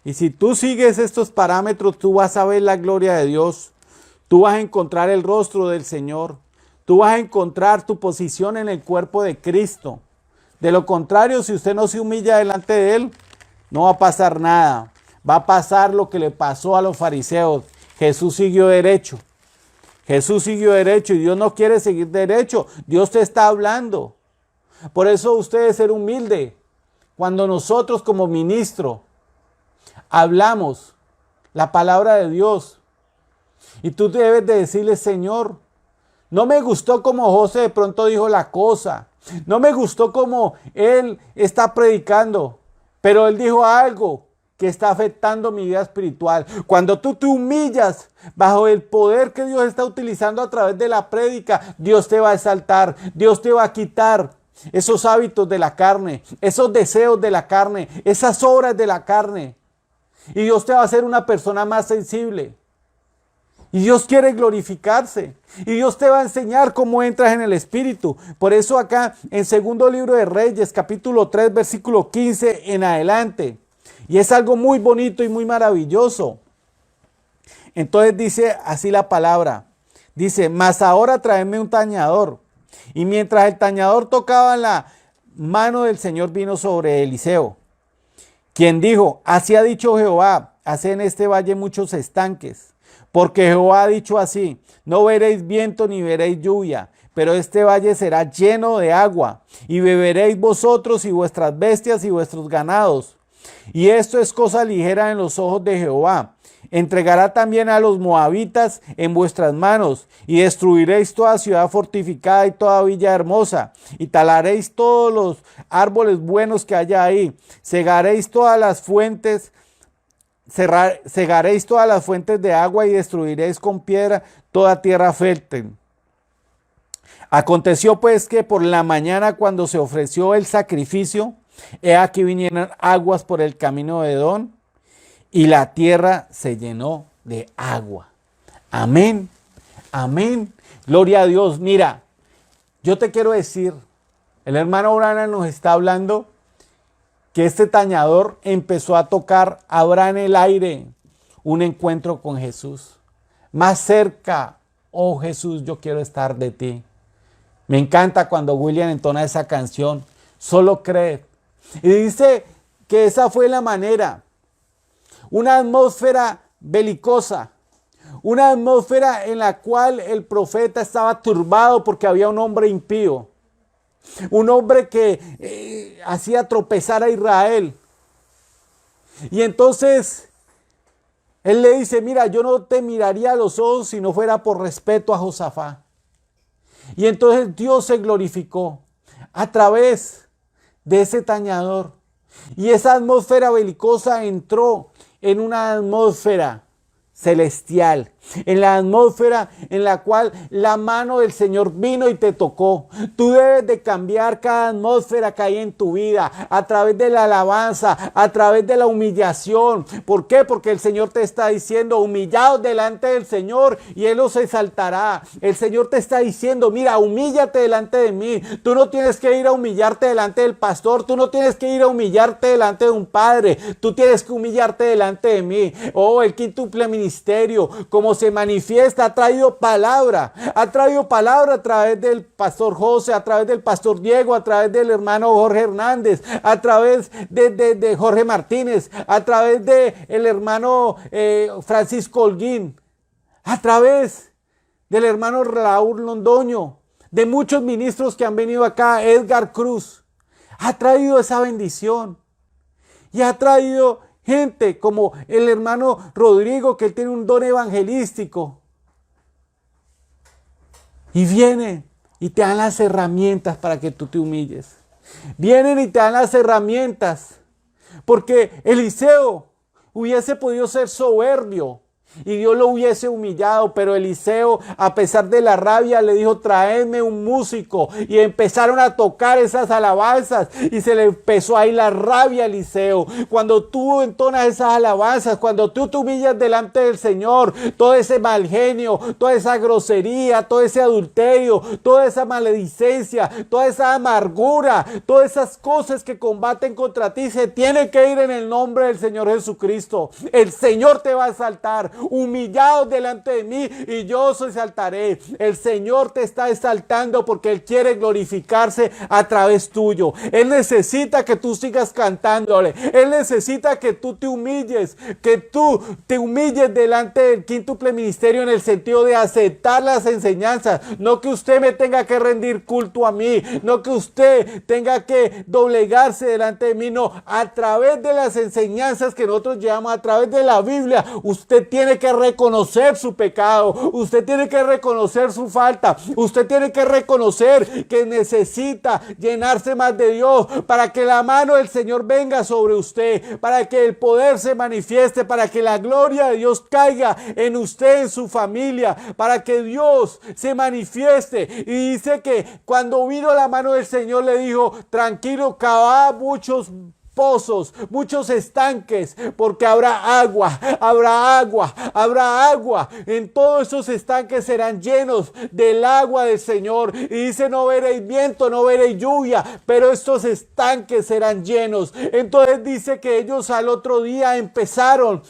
A: Y si tú sigues estos parámetros, tú vas a ver la gloria de Dios. Tú vas a encontrar el rostro del Señor. Tú vas a encontrar tu posición en el cuerpo de Cristo. De lo contrario, si usted no se humilla delante de Él, no va a pasar nada. Va a pasar lo que le pasó a los fariseos. Jesús siguió derecho. Jesús siguió derecho y Dios no quiere seguir derecho. Dios te está hablando. Por eso usted debe ser humilde. Cuando nosotros como ministro hablamos la palabra de Dios y tú debes de decirle, Señor, no me gustó como José de pronto dijo la cosa. No me gustó como él está predicando, pero él dijo algo que está afectando mi vida espiritual. Cuando tú te humillas bajo el poder que Dios está utilizando a través de la prédica, Dios te va a exaltar, Dios te va a quitar esos hábitos de la carne, esos deseos de la carne, esas obras de la carne. Y Dios te va a hacer una persona más sensible. Y Dios quiere glorificarse. Y Dios te va a enseñar cómo entras en el Espíritu. Por eso acá en segundo libro de Reyes, capítulo 3, versículo 15 en adelante. Y es algo muy bonito y muy maravilloso. Entonces dice así la palabra. Dice, mas ahora tráeme un tañador. Y mientras el tañador tocaba, la mano del Señor vino sobre Eliseo, quien dijo, así ha dicho Jehová, haced en este valle muchos estanques. Porque Jehová ha dicho así, no veréis viento ni veréis lluvia, pero este valle será lleno de agua, y beberéis vosotros y vuestras bestias y vuestros ganados. Y esto es cosa ligera en los ojos de Jehová. Entregará también a los moabitas en vuestras manos, y destruiréis toda ciudad fortificada y toda villa hermosa, y talaréis todos los árboles buenos que haya ahí, cegaréis todas las fuentes, cegaréis todas las fuentes de agua y destruiréis con piedra toda tierra fértil. Aconteció pues que por la mañana, cuando se ofreció el sacrificio, he aquí vinieron aguas por el camino de Edom, y la tierra se llenó de agua. Amén, amén. Gloria a Dios. Mira, yo te quiero decir, el hermano Branham nos está hablando que este tañador empezó a tocar, habrá en el aire un encuentro con Jesús. Más cerca, oh Jesús, yo quiero estar de ti. Me encanta cuando William entona esa canción, Solo creed. Y dice que esa fue la manera. Una atmósfera belicosa, una atmósfera en la cual el profeta estaba turbado porque había un hombre impío, un hombre que hacía tropezar a Israel. Y entonces él le dice, mira, yo no te miraría a los ojos si no fuera por respeto a Josafat. Y entonces Dios se glorificó a través de ese tañador. Y esa atmósfera belicosa entró en una atmósfera celestial, en la atmósfera en la cual la mano del Señor vino y te tocó. Tú debes de cambiar cada atmósfera que hay en tu vida a través de la alabanza, a través de la humillación. ¿Por qué? Porque el Señor te está diciendo, humillaos delante del Señor y Él os exaltará. El Señor te está diciendo, mira, humíllate delante de mí. Tú no tienes que ir a humillarte delante del pastor, tú no tienes que ir a humillarte delante de un padre, tú tienes que humillarte delante de mí. Oh, el quíntuple ministerio, como se manifiesta, ha traído palabra a través del pastor José, a través del pastor Diego, a través del hermano Jorge Hernández, a través de Jorge Martínez, a través del hermano Francisco Holguín, a través del hermano Raúl Londoño, de muchos ministros que han venido acá, Edgar Cruz, ha traído esa bendición y ha traído gente como el hermano Rodrigo, que él tiene un don evangelístico. Y vienen y te dan las herramientas para que tú te humilles. Vienen y te dan las herramientas. Porque Eliseo hubiese podido ser soberbio y Dios lo hubiese humillado, pero Eliseo, a pesar de la rabia, le dijo, traedme un músico, y empezaron a tocar esas alabanzas y se le empezó a ir la rabia a Eliseo. Cuando tú entonas esas alabanzas, cuando tú te humillas delante del Señor, todo ese mal genio, toda esa grosería, todo ese adulterio, toda esa maledicencia, toda esa amargura, todas esas cosas que combaten contra ti, se tiene que ir en el nombre del Señor Jesucristo. El Señor te va a exaltar. Humillados delante de mí y yo os exaltaré. El Señor te está exaltando porque Él quiere glorificarse a través tuyo. Él necesita que tú sigas cantándole. Él necesita que tú te humilles, delante del quíntuple ministerio, en el sentido de aceptar las enseñanzas. No que usted me tenga que rendir culto a mí, no que usted tenga que doblegarse delante de mí, no. A través de las enseñanzas que nosotros llevamos, a través de la Biblia, usted tiene que reconocer su pecado, usted tiene que reconocer su falta, usted tiene que reconocer que necesita llenarse más de Dios para que la mano del Señor venga sobre usted, para que el poder se manifieste, para que la gloria de Dios caiga en usted, en su familia, para que Dios se manifieste. Y dice que cuando vino la mano del Señor le dijo, tranquilo, cava muchos pozos, muchos estanques, porque habrá agua, habrá agua, habrá agua. En todos esos estanques serán llenos del agua del Señor. Y dice, no veréis viento, no veréis lluvia, pero estos estanques serán llenos. Entonces dice que ellos al otro día empezaron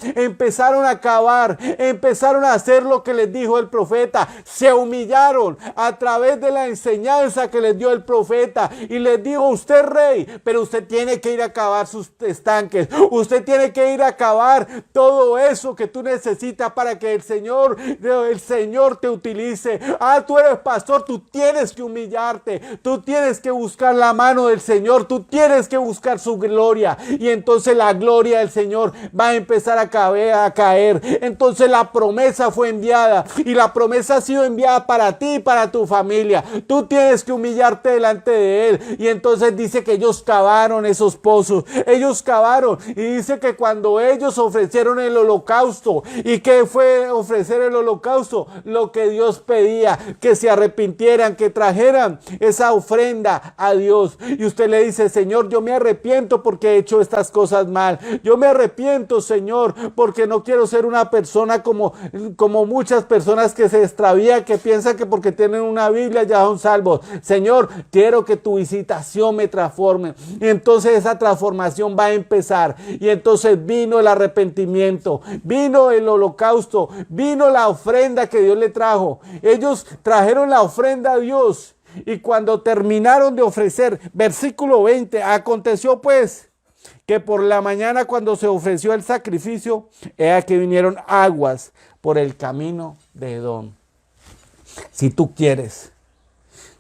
A: a cavar, empezaron a hacer lo que les dijo el profeta. Se humillaron a través de la enseñanza que les dio el profeta y les dijo, usted es rey, pero usted tiene que ir a cavar cavar sus estanques. Usted tiene que ir a cavar todo eso que tú necesitas para que el Señor te utilice. Tú eres pastor, tú tienes que humillarte, tú tienes que buscar la mano del Señor, tú tienes que buscar su gloria, y entonces la gloria del Señor va a empezar a caer. Entonces la promesa fue enviada, y la promesa ha sido enviada para ti y para tu familia. Tú tienes que humillarte delante de Él. Y entonces dice que ellos cavaron esos pozos, ellos cavaron, y dice que cuando ellos ofrecieron el holocausto, ¿y qué fue ofrecer el holocausto? Lo que Dios pedía, que se arrepintieran, que trajeran esa ofrenda a Dios. Y usted le dice: Señor, yo me arrepiento porque he hecho estas cosas mal. Yo me arrepiento, Señor, porque no quiero ser una persona como muchas personas que se extravían, que piensan que porque tienen una Biblia ya son salvos. Señor, quiero que tu visitación me transforme. Y entonces esa transformación va a empezar. Y entonces vino el arrepentimiento, vino el holocausto, vino la ofrenda que Dios le trajo. Ellos trajeron la ofrenda a Dios, y cuando terminaron de ofrecer, versículo 20, aconteció pues que por la mañana, cuando se ofreció el sacrificio, he aquí vinieron aguas por el camino de Edom. Si tú quieres,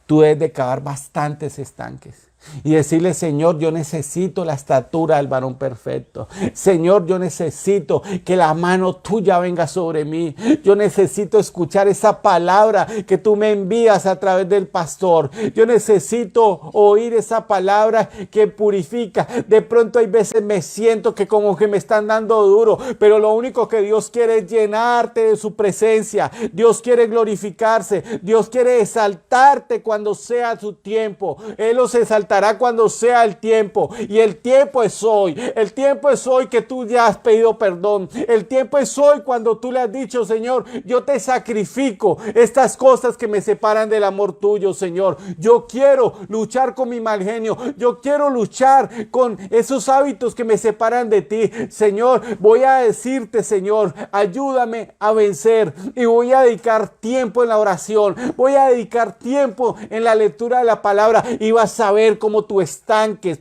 A: tú debes de cavar bastantes estanques y decirle: Señor, yo necesito la estatura del varón perfecto. Señor, yo necesito que la mano tuya venga sobre mí. Yo necesito escuchar esa palabra que tú me envías a través del pastor. Yo necesito oír esa palabra que purifica. De pronto hay veces me siento que como que me están dando duro, pero lo único que Dios quiere es llenarte de su presencia. Dios quiere glorificarse. Dios quiere exaltarte cuando sea su tiempo. Él los exaltará cuando sea el tiempo, y el tiempo es hoy. El tiempo es hoy que tú ya has pedido perdón. El tiempo es hoy cuando tú le has dicho: Señor, yo te sacrifico estas cosas que me separan del amor tuyo, Señor. Yo quiero luchar con mi mal genio. Yo quiero luchar con esos hábitos que me separan de ti. Señor, voy a decirte: Señor, ayúdame a vencer, y voy a dedicar tiempo en la oración. Voy a dedicar tiempo en la lectura de la palabra, y vas a ver cómo tus estanques,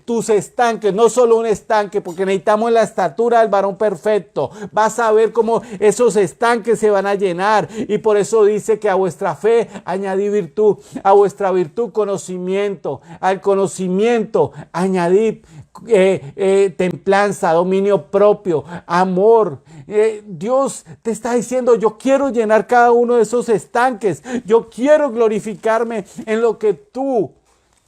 A: no solo un estanque, porque necesitamos la estatura del varón perfecto. Vas a ver cómo esos estanques se van a llenar. Y por eso dice que a vuestra fe añadí virtud, a vuestra virtud conocimiento, al conocimiento añadí templanza, dominio propio, amor. Dios te está diciendo: yo quiero llenar cada uno de esos estanques. Yo quiero glorificarme en lo que tú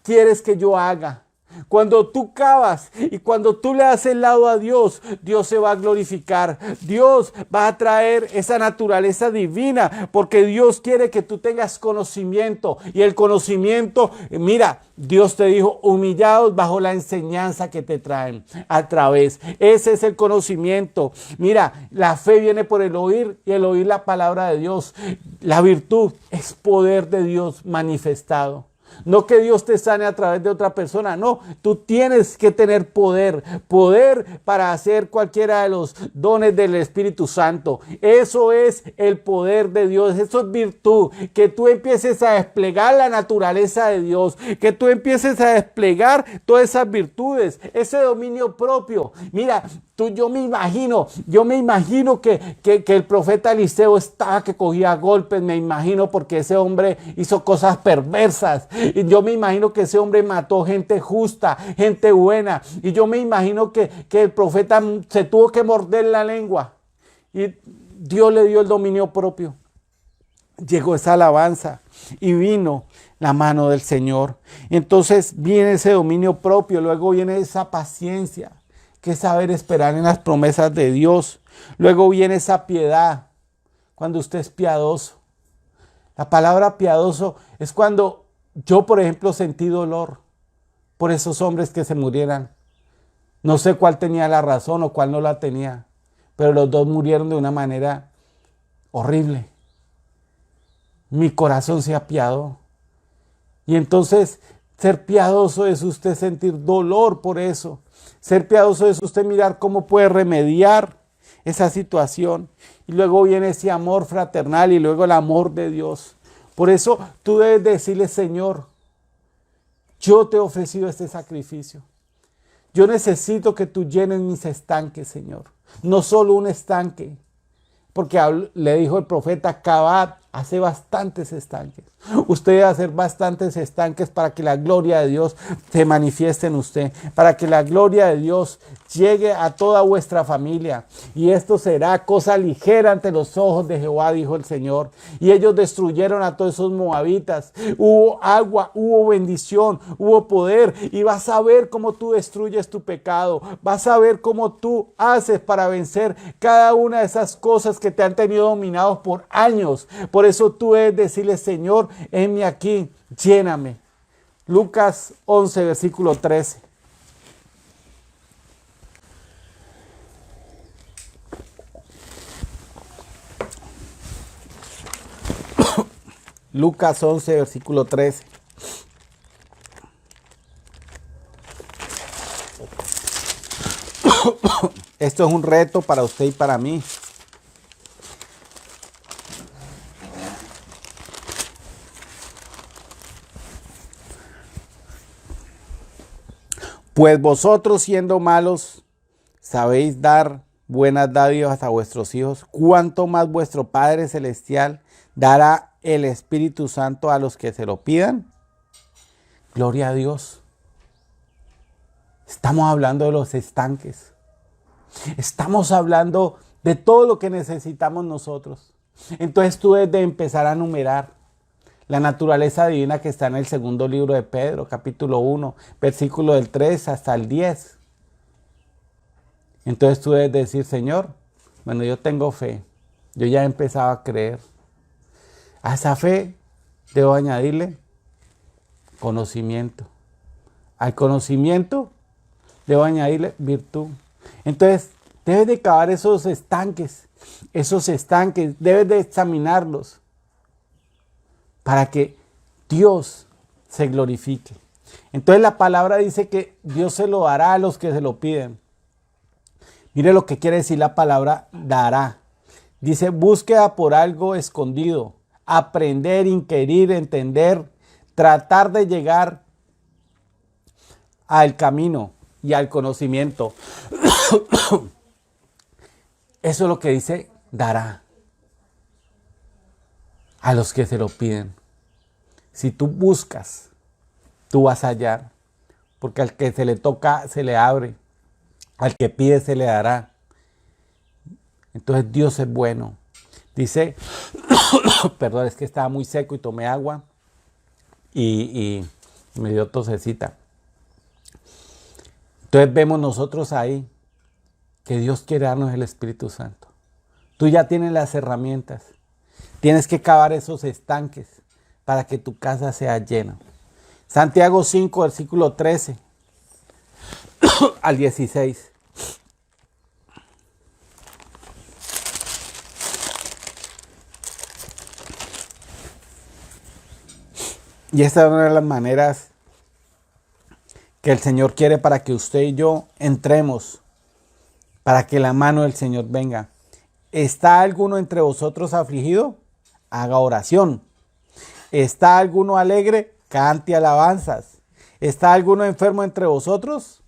A: quieres que yo haga. Cuando tú cavas y cuando tú le das el lado a Dios, Dios se va a glorificar. Dios va a traer esa naturaleza divina, porque Dios quiere que tú tengas conocimiento. Y el conocimiento, mira, Dios te dijo: humillados bajo la enseñanza que te traen a través. Ese es el conocimiento. Mira, la fe viene por el oír, y el oír la palabra de Dios. La virtud es poder de Dios manifestado. No que Dios te sane a través de otra persona, no, tú tienes que tener poder para hacer cualquiera de los dones del Espíritu Santo. Eso es el poder de Dios, eso es virtud, que tú empieces a desplegar la naturaleza de Dios, que tú empieces a desplegar todas esas virtudes, ese dominio propio. Mira, yo me imagino que el profeta Eliseo estaba que cogía golpes, me imagino, porque ese hombre hizo cosas perversas. Y yo me imagino que ese hombre mató gente justa, gente buena. Y yo me imagino que el profeta se tuvo que morder la lengua. Y Dios le dio el dominio propio. Llegó esa alabanza y vino la mano del Señor. Entonces viene ese dominio propio, luego viene esa paciencia, que es saber esperar en las promesas de Dios. Luego viene esa piedad, cuando usted es piadoso. La palabra piadoso es cuando yo, por ejemplo, sentí dolor por esos hombres que se murieran. No sé cuál tenía la razón o cuál no la tenía, pero los dos murieron de una manera horrible. Mi corazón se apiadó. Y entonces, ser piadoso es usted sentir dolor por eso. Ser piadoso es usted mirar cómo puede remediar esa situación. Y luego viene ese amor fraternal y luego el amor de Dios. Por eso tú debes decirle: Señor, yo te he ofrecido este sacrificio. Yo necesito que tú llenes mis estanques, Señor. No solo un estanque, porque le dijo el profeta, cavad, hace bastantes estanques. Usted debe hacer bastantes estanques para que la gloria de Dios se manifieste en usted, para que la gloria de Dios llegue a toda vuestra familia. Y esto será cosa ligera ante los ojos de Jehová, dijo el Señor. Y ellos destruyeron a todos esos moabitas. Hubo agua, hubo bendición, hubo poder. Y vas a ver cómo tú destruyes tu pecado. Vas a ver cómo tú haces para vencer cada una de esas cosas que te han tenido dominados por años. Por eso tú debes decirle, Señor, heme aquí, lléname. Lucas 11, versículo 13. Lucas 11, versículo 13. Esto es un reto para usted y para mí. Pues vosotros siendo malos, sabéis dar buenas dádivas a vuestros hijos, ¿cuánto más vuestro Padre Celestial dará el Espíritu Santo a los que se lo pidan? Gloria a Dios. Estamos hablando de los estanques. Estamos hablando de todo lo que necesitamos nosotros. Entonces tú debes de empezar a numerar la naturaleza divina que está en el segundo libro de Pedro, capítulo 1, versículo del 3 hasta el 10. Entonces tú debes decir, Señor, bueno, yo tengo fe. Yo ya he empezado a creer. A esa fe debo añadirle conocimiento. Al conocimiento debo añadirle virtud. Entonces debes de cavar esos estanques, debes de examinarlos para que Dios se glorifique. Entonces la palabra dice que Dios se lo dará a los que se lo piden. Mire lo que quiere decir la palabra dará. Dice búsqueda por algo escondido, aprender, inquirir, entender, tratar de llegar al camino y al conocimiento. Eso es lo que dice dará a los que se lo piden. Si tú buscas, tú vas a hallar, porque al que se le toca, se le abre. Al que pide, se le dará. Entonces Dios es bueno. Dice, perdón, es que estaba muy seco y tomé agua y me dio tosecita. Entonces vemos nosotros ahí que Dios quiere darnos el Espíritu Santo. Tú ya tienes las herramientas. Tienes que cavar esos estanques para que tu casa sea llena. Santiago 5, versículo 13 al 16. Y esta es una de las maneras que el Señor quiere para que usted y yo entremos, para que la mano del Señor venga. ¿Está alguno entre vosotros afligido? Haga oración. ¿Está alguno alegre? Cante alabanzas. ¿Está alguno enfermo entre vosotros?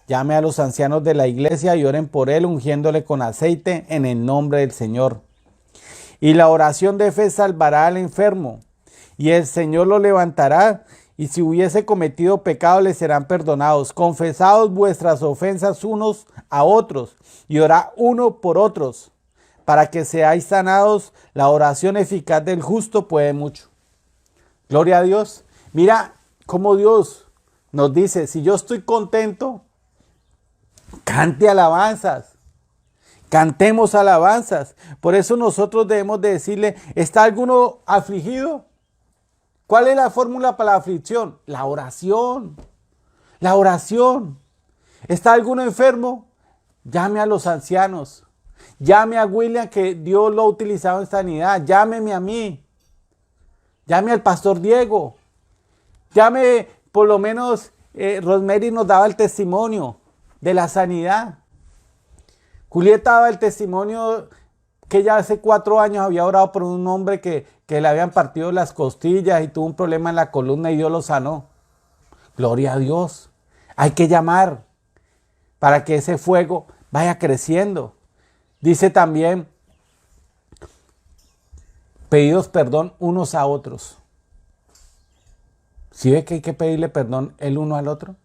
A: Llame a los ancianos de la iglesia y oren por él, ungiéndole con aceite en el nombre del Señor. Y la oración de fe salvará al enfermo, y el Señor lo levantará, y si hubiese cometido pecado le serán perdonados. Confesaos vuestras ofensas unos a otros, y orad uno por otros, para que seáis sanados. La oración eficaz del justo puede mucho. Gloria a Dios. Mira cómo Dios nos dice, si yo estoy contento, cante alabanzas. Cantemos alabanzas. Por eso nosotros debemos de decirle, ¿está alguno afligido? ¿Cuál es la fórmula para la aflicción? La oración. La oración. ¿Está alguno enfermo? Llame a los ancianos. Llame a William, que Dios lo ha utilizado en sanidad. Llámeme a mí. Llame al pastor Diego. Llame, por lo menos, Rosemary nos daba el testimonio de la sanidad. Julieta daba el testimonio que ella hace 4 años había orado por un hombre que le habían partido las costillas y tuvo un problema en la columna y Dios lo sanó. Gloria a Dios. Hay que llamar. para que ese fuego vaya creciendo. Dice también, pedidos perdón unos a otros. ¿Sí ve que hay que pedirle perdón el uno al otro?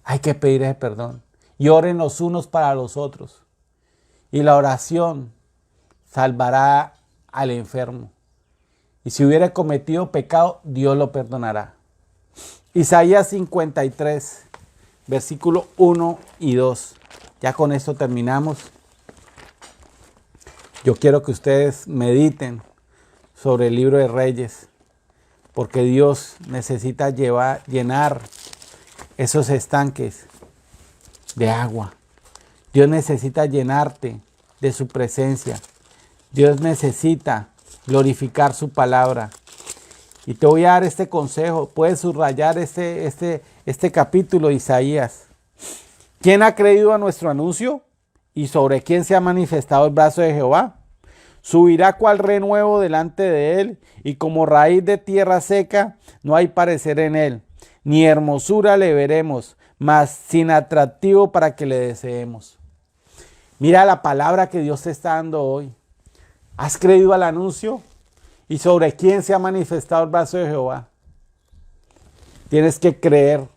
A: Hay que pedir ese perdón. Y oren los unos para los otros. Y la oración salvará al enfermo. Y si hubiera cometido pecado, Dios lo perdonará. Isaías 53, versículo 1 y 2. Ya con esto terminamos. Yo quiero que ustedes mediten sobre el libro de Reyes, porque Dios necesita llenar esos estanques de agua. Dios necesita llenarte de su presencia. Dios necesita glorificar su palabra. Y te voy a dar este consejo. Puedes subrayar este capítulo de Isaías. ¿Quién ha creído a nuestro anuncio? ¿Y sobre quién se ha manifestado el brazo de Jehová? Subirá cual renuevo delante de él, y como raíz de tierra seca, no hay parecer en él, ni hermosura le veremos, mas sin atractivo para que le deseemos. Mira la palabra que Dios te está dando hoy. ¿Has creído al anuncio? ¿Y sobre quién se ha manifestado el brazo de Jehová? Tienes que creer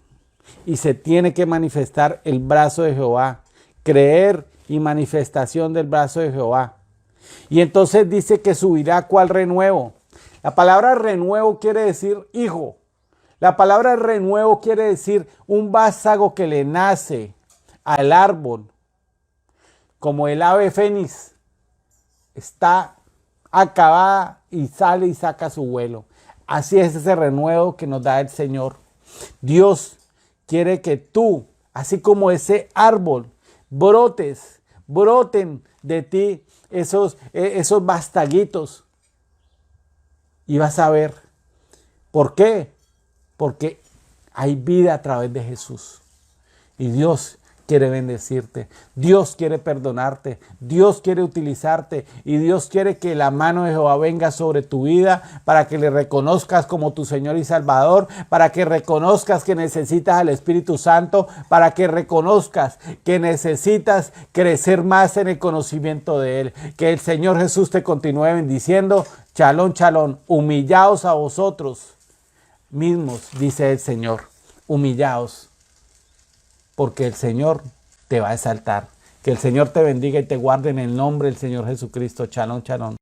A: y se tiene que manifestar el brazo de Jehová. Creer y manifestación del brazo de Jehová. Y entonces dice que subirá cual renuevo. La palabra renuevo quiere decir hijo. La palabra renuevo quiere decir un vástago que le nace al árbol. Como el ave fénix está acabada y sale y saca su vuelo. Así es ese renuevo que nos da el Señor. Dios quiere que tú, así como ese árbol, broten de ti esos vastaguitos. Y vas a ver. ¿Por qué? Porque hay vida a través de Jesús. Y Dios quiere bendecirte. Dios quiere perdonarte. Dios quiere utilizarte. Y Dios quiere que la mano de Jehová venga sobre tu vida para que le reconozcas como tu Señor y Salvador. Para que reconozcas que necesitas al Espíritu Santo. Para que reconozcas que necesitas crecer más en el conocimiento de Él. Que el Señor Jesús te continúe bendiciendo. Chalón, chalón. Humillaos a vosotros mismos, dice el Señor. Humillaos. Porque el Señor te va a exaltar. Que el Señor te bendiga y te guarde en el nombre del Señor Jesucristo. Chalón, chalón.